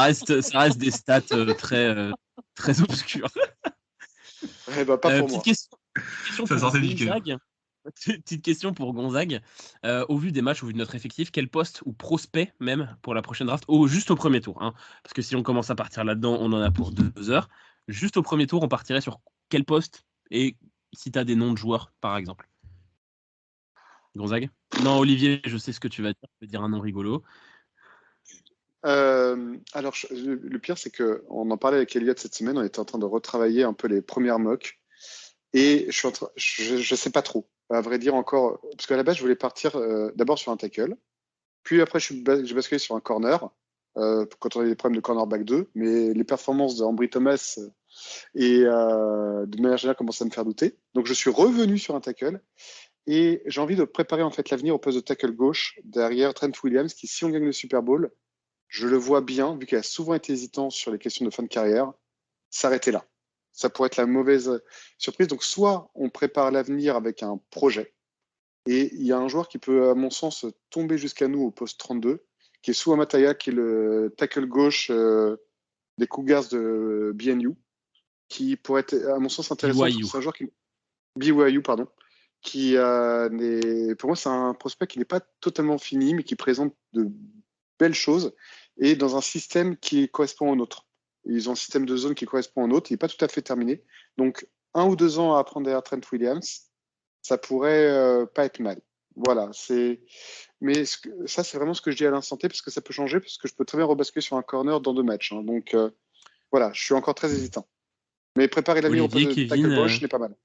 reste des stats très obscures. Eh ben, pas pour moi. Question Ça sortait du cœur. Gonzague. Petite question pour Gonzague. Au vu des matchs, au vu de notre effectif, quel poste ou prospect même pour la prochaine draft, juste au premier tour, hein, parce que si on commence à partir là-dedans, on en a pour 2 heures. Juste au premier tour, on partirait sur quel poste et si tu as des noms de joueurs, par exemple. Gonzague? Non, Olivier, je sais ce que tu vas dire. Tu vas dire un nom rigolo. Alors, le pire, c'est qu'on en parlait avec Eliott cette semaine. On était en train de retravailler un peu les premières mocks. Et je sais pas trop, à vrai dire encore. Parce qu'à la base, je voulais partir d'abord sur un tackle. Puis après, j'ai basculé sur un corner. Quand on a des problèmes de cornerback 2. Mais les performances d'Ambry Thomas et de manière générale commencent à me faire douter. Donc, je suis revenu sur un tackle. Et j'ai envie de préparer en fait l'avenir au poste de tackle gauche derrière Trent Williams, qui, si on gagne le Super Bowl, je le vois bien, vu qu'il a souvent été hésitant sur les questions de fin de carrière, s'arrêter là. Ça pourrait être la mauvaise surprise. Donc, soit on prépare l'avenir avec un projet, et il y a un joueur qui peut, à mon sens, tomber jusqu'à nous au poste 32, qui est Sua Mataya, qui est le tackle gauche des Cougars de BYU, qui pourrait être, à mon sens, intéressant. C'est un joueur qui... BYU, pardon. Pour moi, c'est un prospect qui n'est pas totalement fini, mais qui présente de belles choses, et dans un système qui correspond au nôtre. Ils ont un système de zone qui correspond au nôtre, il n'est pas tout à fait terminé. Donc, 1 ou 2 ans à apprendre derrière Trent Williams, ça pourrait pas être mal. Voilà, mais ça, c'est vraiment ce que je dis à l'instant T, parce que ça peut changer, parce que je peux très bien rebasculer sur un corner dans 2 matchs. Hein. Donc, voilà, je suis encore très hésitant. Mais préparer l'avenir au poste de tackle gauche n'est pas mal.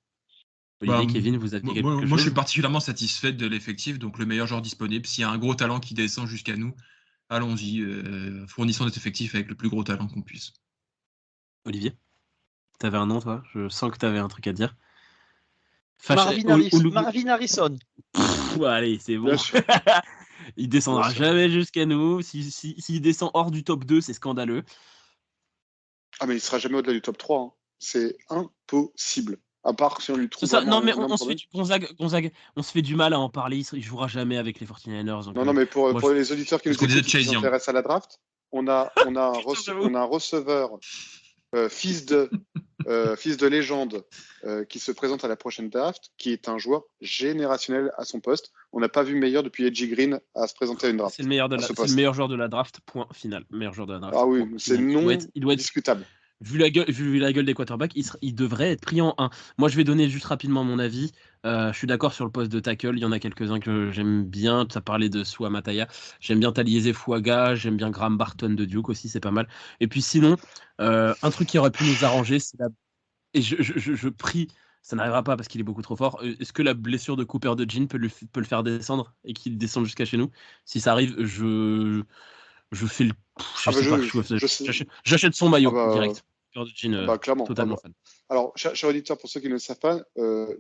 Olivier, Kevin, vous aviez quelque chose? Moi, je suis particulièrement satisfait de l'effectif, donc le meilleur joueur disponible. S'il y a un gros talent qui descend jusqu'à nous, allons-y, fournissons notre effectif avec le plus gros talent qu'on puisse. Olivier, t'avais un nom, toi? Je sens que t'avais un truc à dire. Marvin Harrison. Allez, c'est bon. Il descendra jamais jusqu'à nous. S'il descend hors du top 2, c'est scandaleux. Ah, mais il sera jamais au-delà du top 3. Hein. C'est impossible. À part si on lui trouve. Ça, non, mais on se fait Gonzague, on se fait du mal à en parler. Il jouera jamais avec les 49ers. Non, mais pour les auditeurs qui nous écoutent, qui s'intéressent à la draft, on a un receveur fils de légende qui se présente à la prochaine draft, qui est un joueur générationnel à son poste. On n'a pas vu meilleur depuis Edgy Green à se présenter à une draft. C'est le meilleur joueur de la draft. Point final. Meilleur joueur de la draft. Ah oui, c'est non discutable. Vu la gueule des quarterbacks, il devrait être pris en 1. Moi, je vais donner juste rapidement mon avis. Je suis d'accord sur le poste de tackle. Il y en a quelques-uns que j'aime bien. Tu as parlé de Sua Mataya. J'aime bien Taliese Fuaga. J'aime bien Graham Barton de Duke aussi, c'est pas mal. Et puis sinon, un truc qui aurait pu nous arranger, c'est et je prie, ça n'arrivera pas parce qu'il est beaucoup trop fort. Est-ce que la blessure de Cooper DeJean peut le faire descendre et qu'il descende jusqu'à chez nous? Si ça arrive, je fais le. J'achète son maillot direct. Clairement. Totalement fan. Alors, cher auditeur, pour ceux qui ne le savent pas,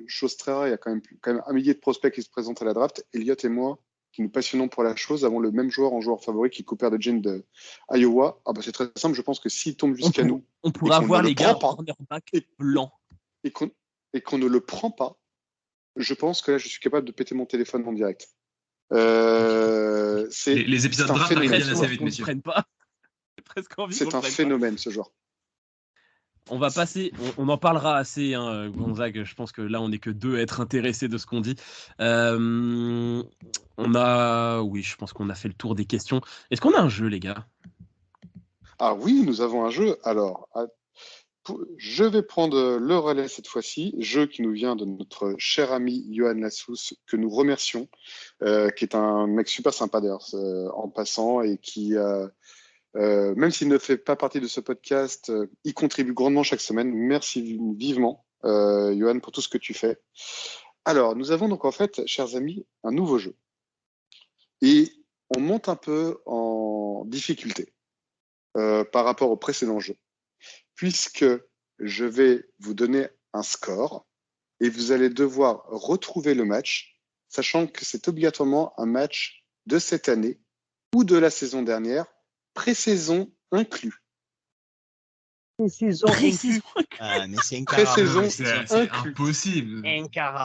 chose très rare, il y a quand même un millier de prospects qui se présentent à la draft. Elliot et moi, qui nous passionnons pour la chose, avons le même joueur en joueur favori qui est Cooper DeJean de Iowa. C'est très simple, je pense que s'il tombe jusqu'à nous, on pourra avoir les gars cornerback blancs. Et qu'on ne le prend pas, je pense que là, je suis capable de péter mon téléphone en direct. Les épisodes draft arrivent bien assez vite, messieurs. C'est un phénomène, ce joueur. On va passer, on en parlera assez, Gonzague. Je pense que là, on n'est que deux à être intéressés de ce qu'on dit. Je pense qu'on a fait le tour des questions. Est-ce qu'on a un jeu, les gars? Ah oui, nous avons un jeu. Alors, je vais prendre le relais cette fois-ci. Jeu qui nous vient de notre cher ami Johan Lassous, que nous remercions, qui est un mec super sympa d'ailleurs, en passant, et qui... même s'il ne fait pas partie de ce podcast, il contribue grandement chaque semaine. Merci vivement, Johan, pour tout ce que tu fais. Alors, nous avons donc en fait, chers amis, un nouveau jeu. Et on monte un peu en difficulté par rapport au précédent jeu, puisque je vais vous donner un score et vous allez devoir retrouver le match, sachant que c'est obligatoirement un match de cette année ou de la saison dernière, pré-saison inclus. Pré-saison inclus. Ah, mais c'est pré-saison c'est impossible.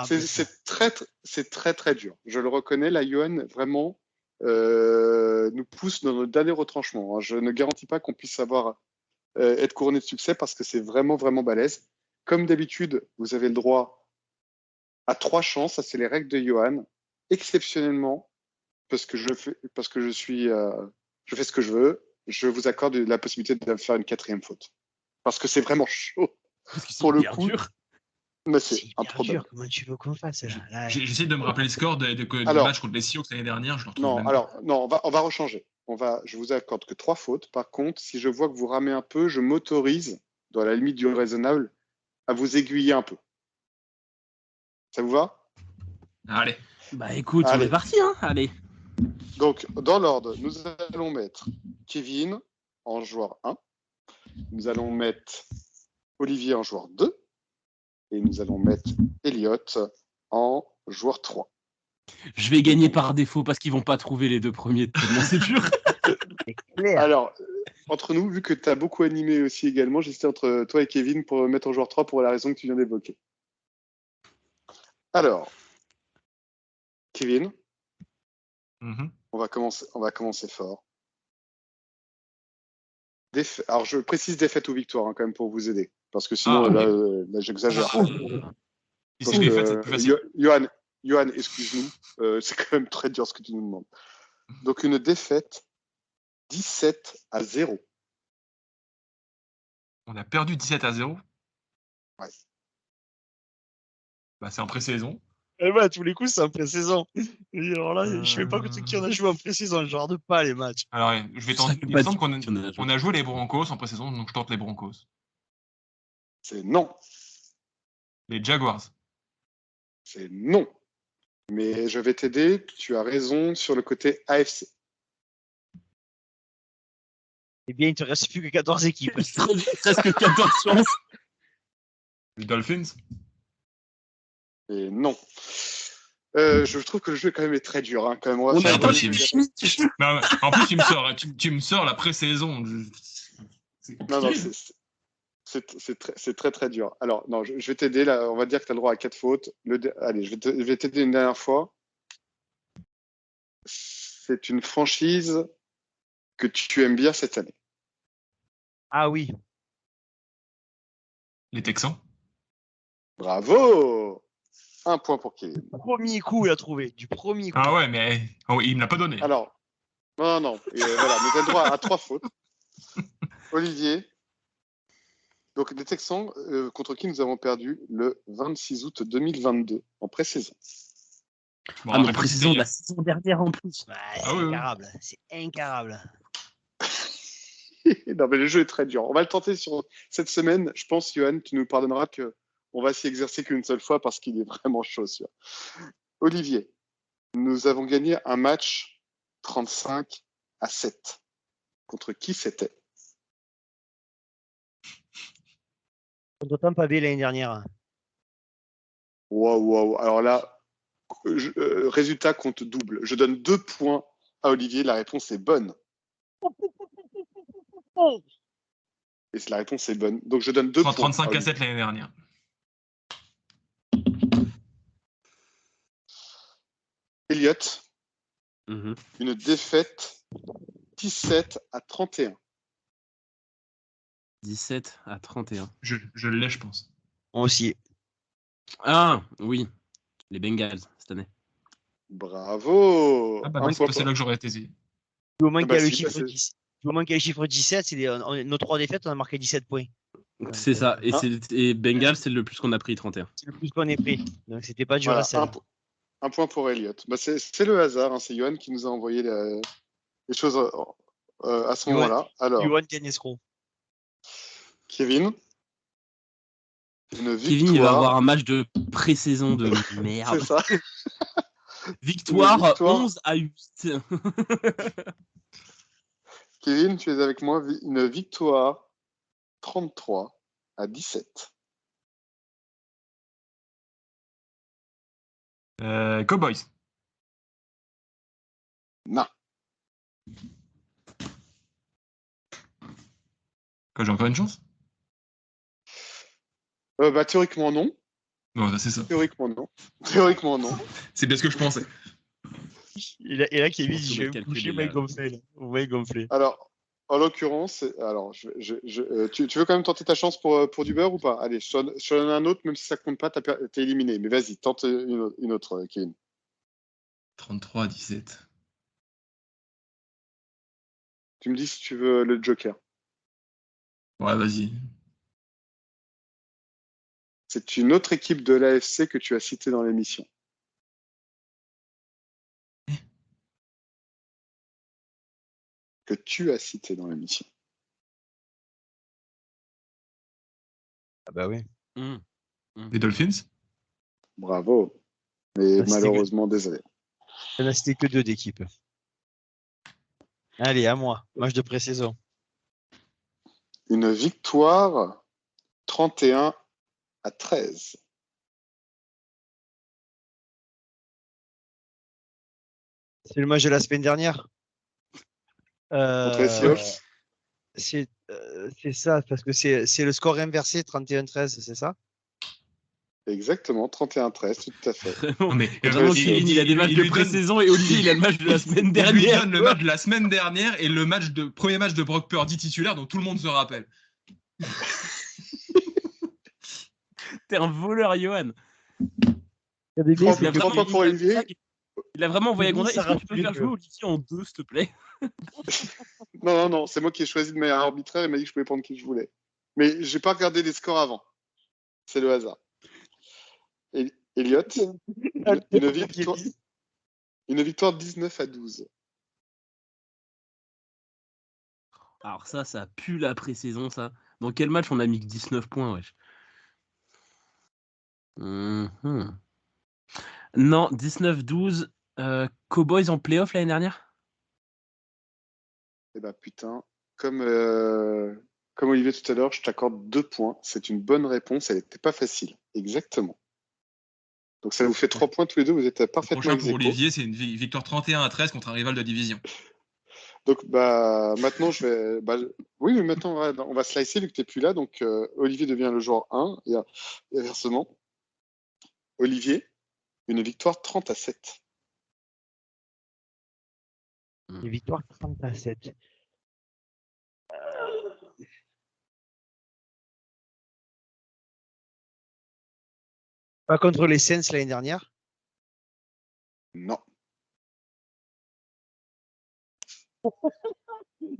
C'est très très dur. Je le reconnais, la Johan vraiment nous pousse dans notre dernier retranchement. Je ne garantis pas qu'on puisse être couronné de succès parce que c'est vraiment vraiment balèze. Comme d'habitude, vous avez le droit à 3 chances. Ça, c'est les règles de Johan. Exceptionnellement, parce que je fais ce que je veux, je vous accorde la possibilité de faire une 4e faute. Parce que c'est vraiment chaud. Pour le coup, mais c'est improbable. Comment tu veux qu'on fasse là J'essaie de me rappeler le score du match contre les Seahawks l'année dernière. On va rechanger. Je vous accorde que 3 fautes. Par contre, si je vois que vous ramez un peu, je m'autorise, dans la limite du raisonnable, à vous aiguiller un peu. Ça vous va? Allez. Bah écoute, on est parti, hein. Allez. Donc, dans l'ordre, nous allons mettre Kevin en joueur 1. Nous allons mettre Olivier en joueur 2. Et nous allons mettre Elliot en joueur 3. Je vais gagner par défaut parce qu'ils vont pas trouver les 2 premiers. Tellement c'est dur. Alors, entre nous, vu que tu as beaucoup animé aussi également, j'hésitais entre toi et Kevin pour mettre en joueur 3 pour la raison que tu viens d'évoquer. Alors, Kevin, on va commencer fort. Alors, je précise défaite ou victoire, quand même, pour vous aider. Parce que sinon, là, j'exagère. Si c'est défaite, c'est plus facile. Johan, excuse-nous. C'est quand même très dur ce que tu nous demandes. Donc, une défaite 17-0. On a perdu 17-0. Ouais. Bah, c'est en pré-saison. À tous les coups, c'est en pré-saison. Et alors là, je ne sais pas qui en a joué en pré-saison. Je regarde pas les matchs. Alors, je vais tenter. Il me semble qu'on a joué les Broncos en pré-saison, donc je tente les Broncos. C'est non. Les Jaguars. C'est non. Mais je vais t'aider. Tu as raison sur le côté AFC. Eh bien, il ne te reste plus que 14 équipes. Presque 14 chances. Les Dolphins. Et non. Je trouve que le jeu quand même est très dur. Quand même. En plus, tu me sors la pré-saison. Non, c'est très très dur. Alors, non, je vais t'aider là. On va dire que tu as le droit à 4 fautes. Allez, je vais t'aider une dernière fois. C'est une franchise que tu aimes bien cette année. Ah oui. Les Texans. Bravo! 1 point pour Kevin. Premier coup, il a trouvé. Du premier coup. Ah ouais, mais il me l'a pas donné. Alors, non. Voilà, mais tu as le droit à 3 fautes. Olivier. Donc, les Texans, contre qui nous avons perdu le 26 août 2022, en pré-saison. Bon, Ah, mais rappelle pas précision de si la saison dernière en plus. Ouais, Ah c'est oui, oui. incarable. C'est incarable. Non, mais le jeu est très dur. On va le tenter sur cette semaine. Je pense, Johan, tu nous pardonneras qu'on va s'y exercer qu'une seule fois parce qu'il est vraiment chaud, celui-là. Olivier, nous avons gagné un match 35-7. Contre qui c'était? Contre Tampa Bay l'année dernière. Waouh. Alors là, résultat compte double. Je donne 2 points à Olivier. La réponse est bonne. Et la réponse est bonne. Donc je donne 2 points. 35-7 l'année dernière. Elliot, Mhm. une défaite 17-31. 17-31. Je l'ai, je pense. Moi aussi. Ah, oui. Les Bengals, cette année. Bravo. Ah bah Un non, c'est point pas pour- celle-là que j'aurais été hésité. Du moment qu'il y a le si, chiffre bah, 10. Du moment qu'il y a le chiffre 17, nos 3 défaites, on a marqué 17 points. C'est ça. Et, Ah. et Bengals, c'est le plus qu'on a pris, 31. C'est le plus qu'on ait pris. Donc c'était pas dur Voilà, à celle. un point pour Elliot. Bah, c'est le hasard. Hein. C'est Johan qui nous a envoyé les choses à ce Johan. moment-là. Alors, Johan Canescro. Kevin, une victoire. Kevin, il va avoir un match de pré-saison de merde. C'est ça. Victoire, Une victoire. 11-8. Kevin, tu es avec moi. Une victoire 33-17. Cowboys. Non. Quoi, j'ai encore une chance? Théoriquement, non. Bon, bah, c'est ça. Théoriquement, non. Théoriquement, non. C'est bien ce que je pensais. Et là, Kevin, Faut je vais le me coucher, calculer, là. gonfler. Vous voyez gonfler. Alors, en l'occurrence, tu veux quand même tenter ta chance pour du beurre ou pas? Allez, je te donne un autre, même si ça compte pas, t'es éliminé. Mais vas-y, tente une autre, Kevin. 33-17. Tu me dis si tu veux le Joker. Ouais, vas-y. C'est une autre équipe de l'AFC que tu as citée dans l'émission. Que tu as cité dans l'émission. Ah bah oui. Mmh. Les Dolphins? Bravo. Mais Bah, c'était malheureusement, désolé. Il n'y en a cité que 2 d'équipes. Allez, à moi. Match de pré-saison. Une victoire 31-13. C'est le match de la semaine dernière. Contre les Seahawks. C'est ça, parce que c'est le score inversé, 31-13, c'est ça? Exactement, 31-13, tout à fait. Vraiment, Non, mais vraiment, il- Kevin, il a des matchs il de lui donne- pré-saison et Olivier, il a le match de la semaine Il lui dernière. donne le match de la semaine dernière et le premier match de Brock Purdy titulaire dont tout le monde se rappelle. T'es un voleur, Johan. Il y a des Trente- Il a trente vraiment, points pour Olivier. il a vraiment envoyé à Kevin, Gonda. ça Est-ce que tu peux rappelle faire que- jouer Olivier en 2, s'il te plaît? Non, c'est moi qui ai choisi de manière arbitraire. Il m'a dit que je pouvais prendre qui je voulais. Mais j'ai pas regardé les scores avant. C'est le hasard. Elliot, une victoire 19-12. Alors ça pue la pré-saison, ça. Dans quel match on a mis que 19 points, wesh? Mhm. Non, 19-12. Cowboys en playoff l'année dernière? Eh ben putain, comme Olivier tout à l'heure, je t'accorde 2 points. C'est une bonne réponse. Elle n'était pas facile. Exactement. Donc ça vous fait 3 points tous les deux. Vous êtes Le parfaitement prochain ex pour aequo. Olivier, c'est une victoire 31-13 contre un rival de division. Donc maintenant oui, mais maintenant on va slicer vu que tu n'es plus là. Donc Olivier devient le joueur 1 et inversement. Olivier, une victoire 30-7. Une victoire 30-7. Pas contre les Saints l'année dernière? Non.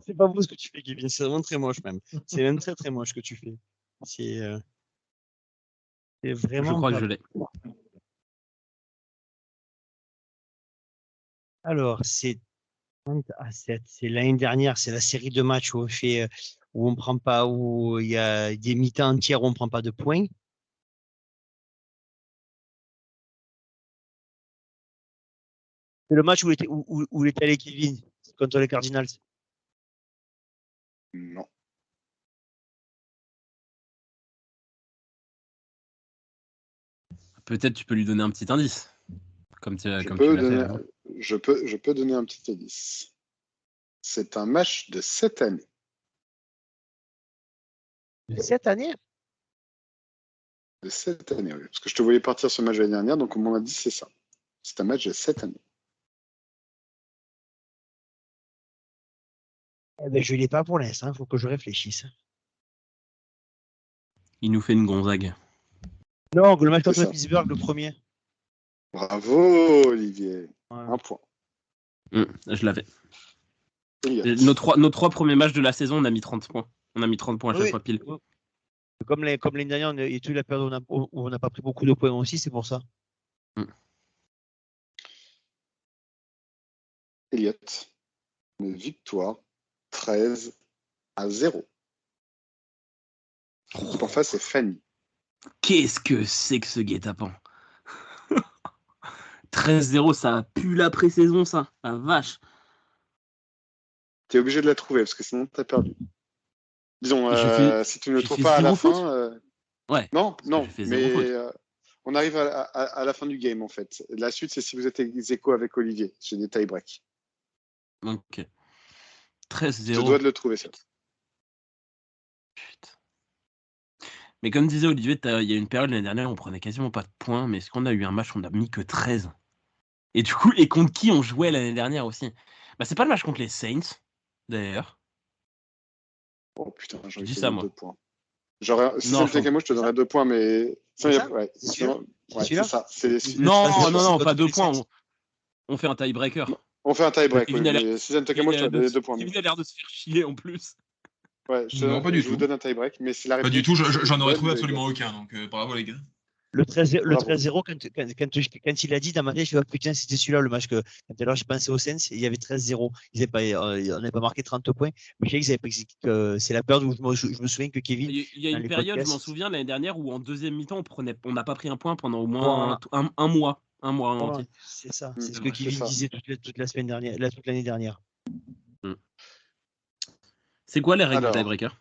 C'est pas beau ce que tu fais, Kevin. C'est vraiment très moche, même. C'est même très, très moche ce que tu fais. C'est Je vraiment crois pas que je l'ai. Alors, c'est 30-7. C'est l'année dernière, c'est la série de matchs où on fait, où on prend pas, où il y a des mi-temps entières où on prend pas de points. C'est le match où il était allé Kevin contre les Cardinals. Non. Peut-être tu peux lui donner un petit indice. Comme tu l'as fait. Je peux donner un petit indice. C'est un match de cette année. De cette année? De cette année, oui. Parce que je te voyais partir ce match l'année dernière, donc on m'en a dit c'est ça. C'est un match de cette année. Eh ben, je l'ai pas pour l'instant, il faut que je réfléchisse. Il nous fait une Gonzague. Non, le match C'est contre ça. Pittsburgh, le premier. Bravo, Olivier. Ouais. Un point. Je l'avais. Elliott. Nos trois premiers matchs de la saison, on a mis 30 points. On a mis 30 points à chaque Oui. fois pile. Comme l'année dernière, il y a eu la période où on n'a pas pris beaucoup de points aussi, c'est pour ça. Elliott. Une victoire 13-0. En face, c'est Fanny. Qu'est-ce que c'est que ce guet-apens? 13-0, ça pue la pré-saison, ça. La vache. Tu es obligé de la trouver parce que sinon, tu as perdu. Disons, si tu ne le j'ai trouves fait pas à la zéro faute. fin. Ouais. Non, j'ai fait zéro mais on arrive à la fin du game en fait. La suite, c'est si vous êtes ex-aequo avec Olivier. J'ai des tie-breaks. Ok. Je 13-0. dois de le trouver, ça. Putain. Mais comme disait Olivier, il y a une période l'année dernière où on prenait quasiment pas de points, mais est-ce qu'on a eu un match où on n'a mis que 13? Et du coup, et contre qui on jouait l'année dernière aussi? Bah, c'est pas le match contre les Saints, d'ailleurs. Oh putain, Je j'aurais dis été ça, 2 moi. points. Genre, si Non, c'était moi, je te donnerais 2 points, mais. C'est ça Ouais, C'est celui-là ouais, C'est c'est celui-là ça. C'est Non, c'est pas contre 2 les points. Saints. On fait un tiebreaker. On fait un tie-break, oui, Kevin a l'air- mais si c'était moi, je te donnerais 2 points. Kevin a l'air de se faire chier en plus. Ouais, Non, pas du je vous tout. donne un tie-break, mais c'est la Pas réponse. du tout, j'en aurais Bonne, trouvé les absolument gars. aucun, donc bravo les gars. Le 13-0, Bravo. quand il a dit dans ma tête, je me suis dit, putain, c'était celui-là le match que, tout à l'heure, j'ai pensé aux Saints, il y avait 13-0. On n'avait pas marqué 30 points, mais je sais qu'ils avaient pas, c'est la période où je me souviens que Kevin, Il y a dans une les période, je m'en podcasts, souviens, l'année dernière, où en deuxième mi-temps, on n'a pas pris un point pendant au moins Voilà. un mois. Un mois voilà, entier. c'est ça, Mm, c'est ce c'est que vrai, Kevin c'est ça. disait toute la semaine dernière, toute l'année dernière. C'est quoi les règles du Alors. tiebreaker?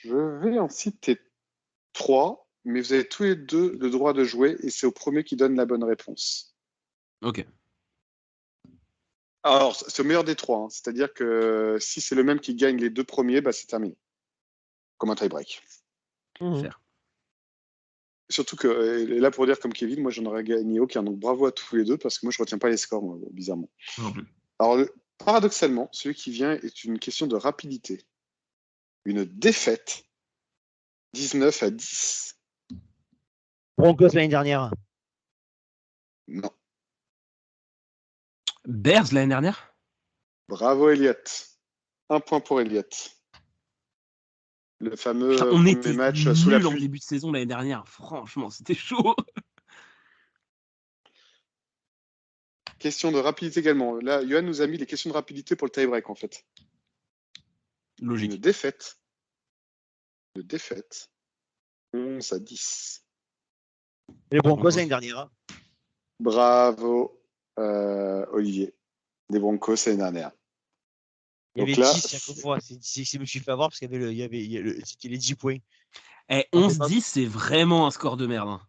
Je vais en citer 3, mais vous avez tous les deux le droit de jouer et c'est au premier qui donne la bonne réponse. Ok. Alors, c'est au meilleur des 3, hein. C'est-à-dire que si c'est le même qui gagne les 2 premiers, bah, c'est terminé. Comme un tie-break. Faire. Surtout que, et là pour dire comme Kevin, moi j'en aurais gagné aucun, donc bravo à tous les deux parce que moi je retiens pas les scores, moi, bizarrement. Non plus. Alors, paradoxalement, celui qui vient est une question de rapidité. Une défaite 19-10. Broncos l'année dernière. Non. Bears l'année dernière? Bravo Elliott. 1 point pour Elliott. Le fameux Putain, on premier était match sous la nuls en pluie. début de saison l'année dernière. Franchement, c'était chaud. Question de rapidité également. Là, Johan nous a mis les questions de rapidité pour le tie-break en fait. Une Logique. défaite. 11-10. Les Broncos l'année dernière. Hein. Bravo Olivier. Des Broncos l'année dernière. Il y Donc avait là, 10 chaque fois. Je me suis fait avoir parce qu'il y avait c'était les 10 points. Eh, On fait 11-10, c'est vraiment un score de merde. Hein.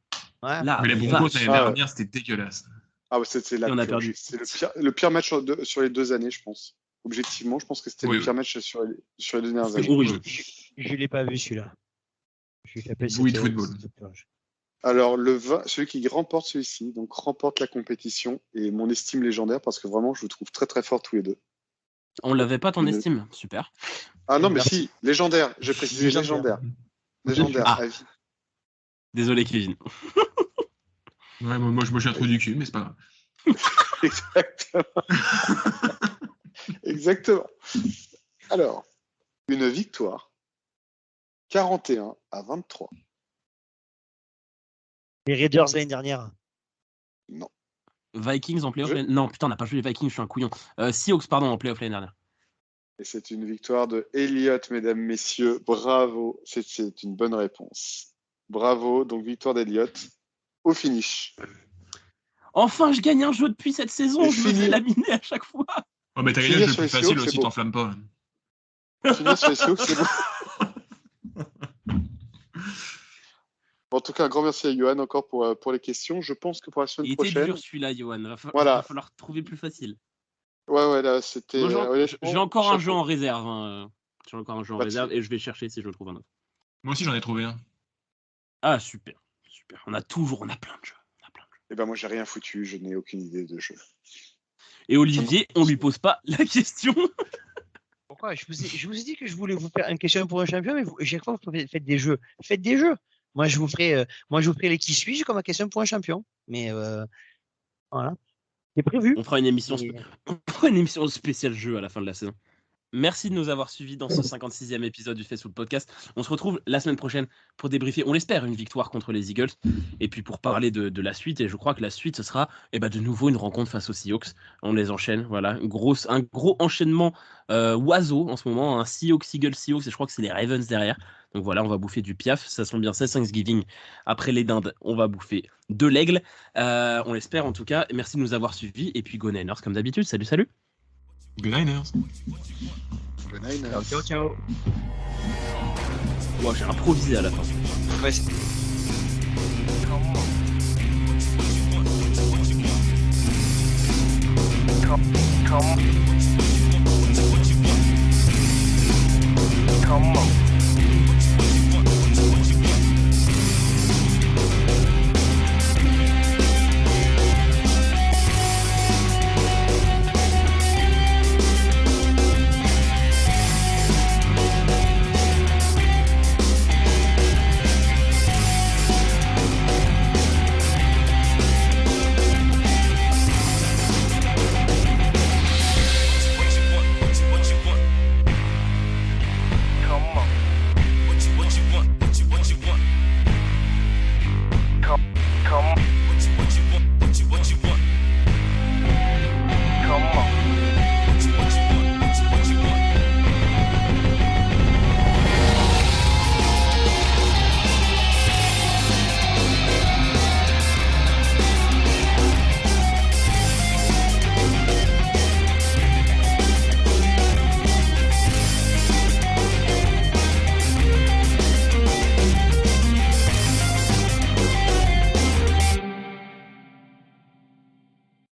Ouais. Là, Mais les vache. Broncos l'année dernière, c'était dégueulasse. Ah, c'est la Et on a purge. perdu. C'est le pire match sur les 2 années, je pense. Objectivement, je pense que c'était Oui, le pire match sur les 2 dernières C'est années. horrible. Je l'ai pas vu celui-là. Je suis tapé Bouillie de football. cette purge. Alors, celui qui remporte celui-ci, donc remporte la compétition et mon estime légendaire parce que vraiment, je vous trouve très très fort tous les deux. On l'avait pas ton Une- estime. Super. Ah non, mais Merci. si, légendaire, j'ai précisé légendaire. Légendaire, Ah. à vie. Désolé, Kevin. Ouais, moi je suis un trou du cul, mais c'est pas grave. Exactement. Exactement. Alors, une victoire 41-23. Les Raiders l'année dernière. Vikings en playoff. Non, putain, on n'a pas joué les Vikings, je suis un couillon. Seahawks, pardon, en playoff l'année dernière. Et c'est une victoire de Elliott, mesdames, messieurs. Bravo, c'est une bonne réponse. Bravo, donc victoire d'Elliott au finish. Enfin, je gagne un jeu depuis cette saison, Et je me fais laminer à chaque fois. Oh, mais t'as gagné Finir le sur plus les facile Seahawks, aussi, c'est beau. t'enflamme pas. Finir sur les Seahawks, c'est bon. En tout cas, un grand merci à Johan encore pour les questions. Je pense que pour la semaine Il était prochaine. dur celui-là, Johan. Va Voilà. falloir trouver plus facile. Ouais, là, c'était. Moi, honnêtement, j'ai encore un chapeau. jeu en réserve. Hein. J'ai encore un jeu en Pas de réserve souci. et je vais chercher si je trouve un autre. Moi aussi, j'en ai trouvé un. Ah, super. On a plein de jeux. Eh ben, moi, j'ai rien foutu. Je n'ai aucune idée de jeu. Et Olivier, on lui pose pas la question. Pourquoi je vous ai dit que je voulais vous faire une question pour un champion, mais chaque fois, vous faites des jeux. Faites des jeux. Moi, je vous ferai les qui suis-je comme question pour un champion. Mais voilà. C'est prévu. On fera une émission spéciale jeu à la fin de la saison. Merci de nous avoir suivis dans ce 56e épisode du Facebook Podcast. On se retrouve la semaine prochaine pour débriefer, on l'espère, une victoire contre les Eagles. Et puis pour parler de la suite. Et je crois que la suite, ce sera de nouveau une rencontre face aux Seahawks. On les enchaîne. Voilà, un gros enchaînement oiseau en ce moment. Un Seahawks, Eagles, Seahawks. Et je crois que c'est les Ravens derrière. Donc voilà, on va bouffer du piaf. Ça sent bien, c'est Thanksgiving. Après les dindes, on va bouffer de l'aigle. On l'espère en tout cas. Merci de nous avoir suivis. Et puis Go Niners comme d'habitude. Salut. Good Niners. Good night. Ciao. Wow, j'ai improvisé à la fin. Ouais, Come on.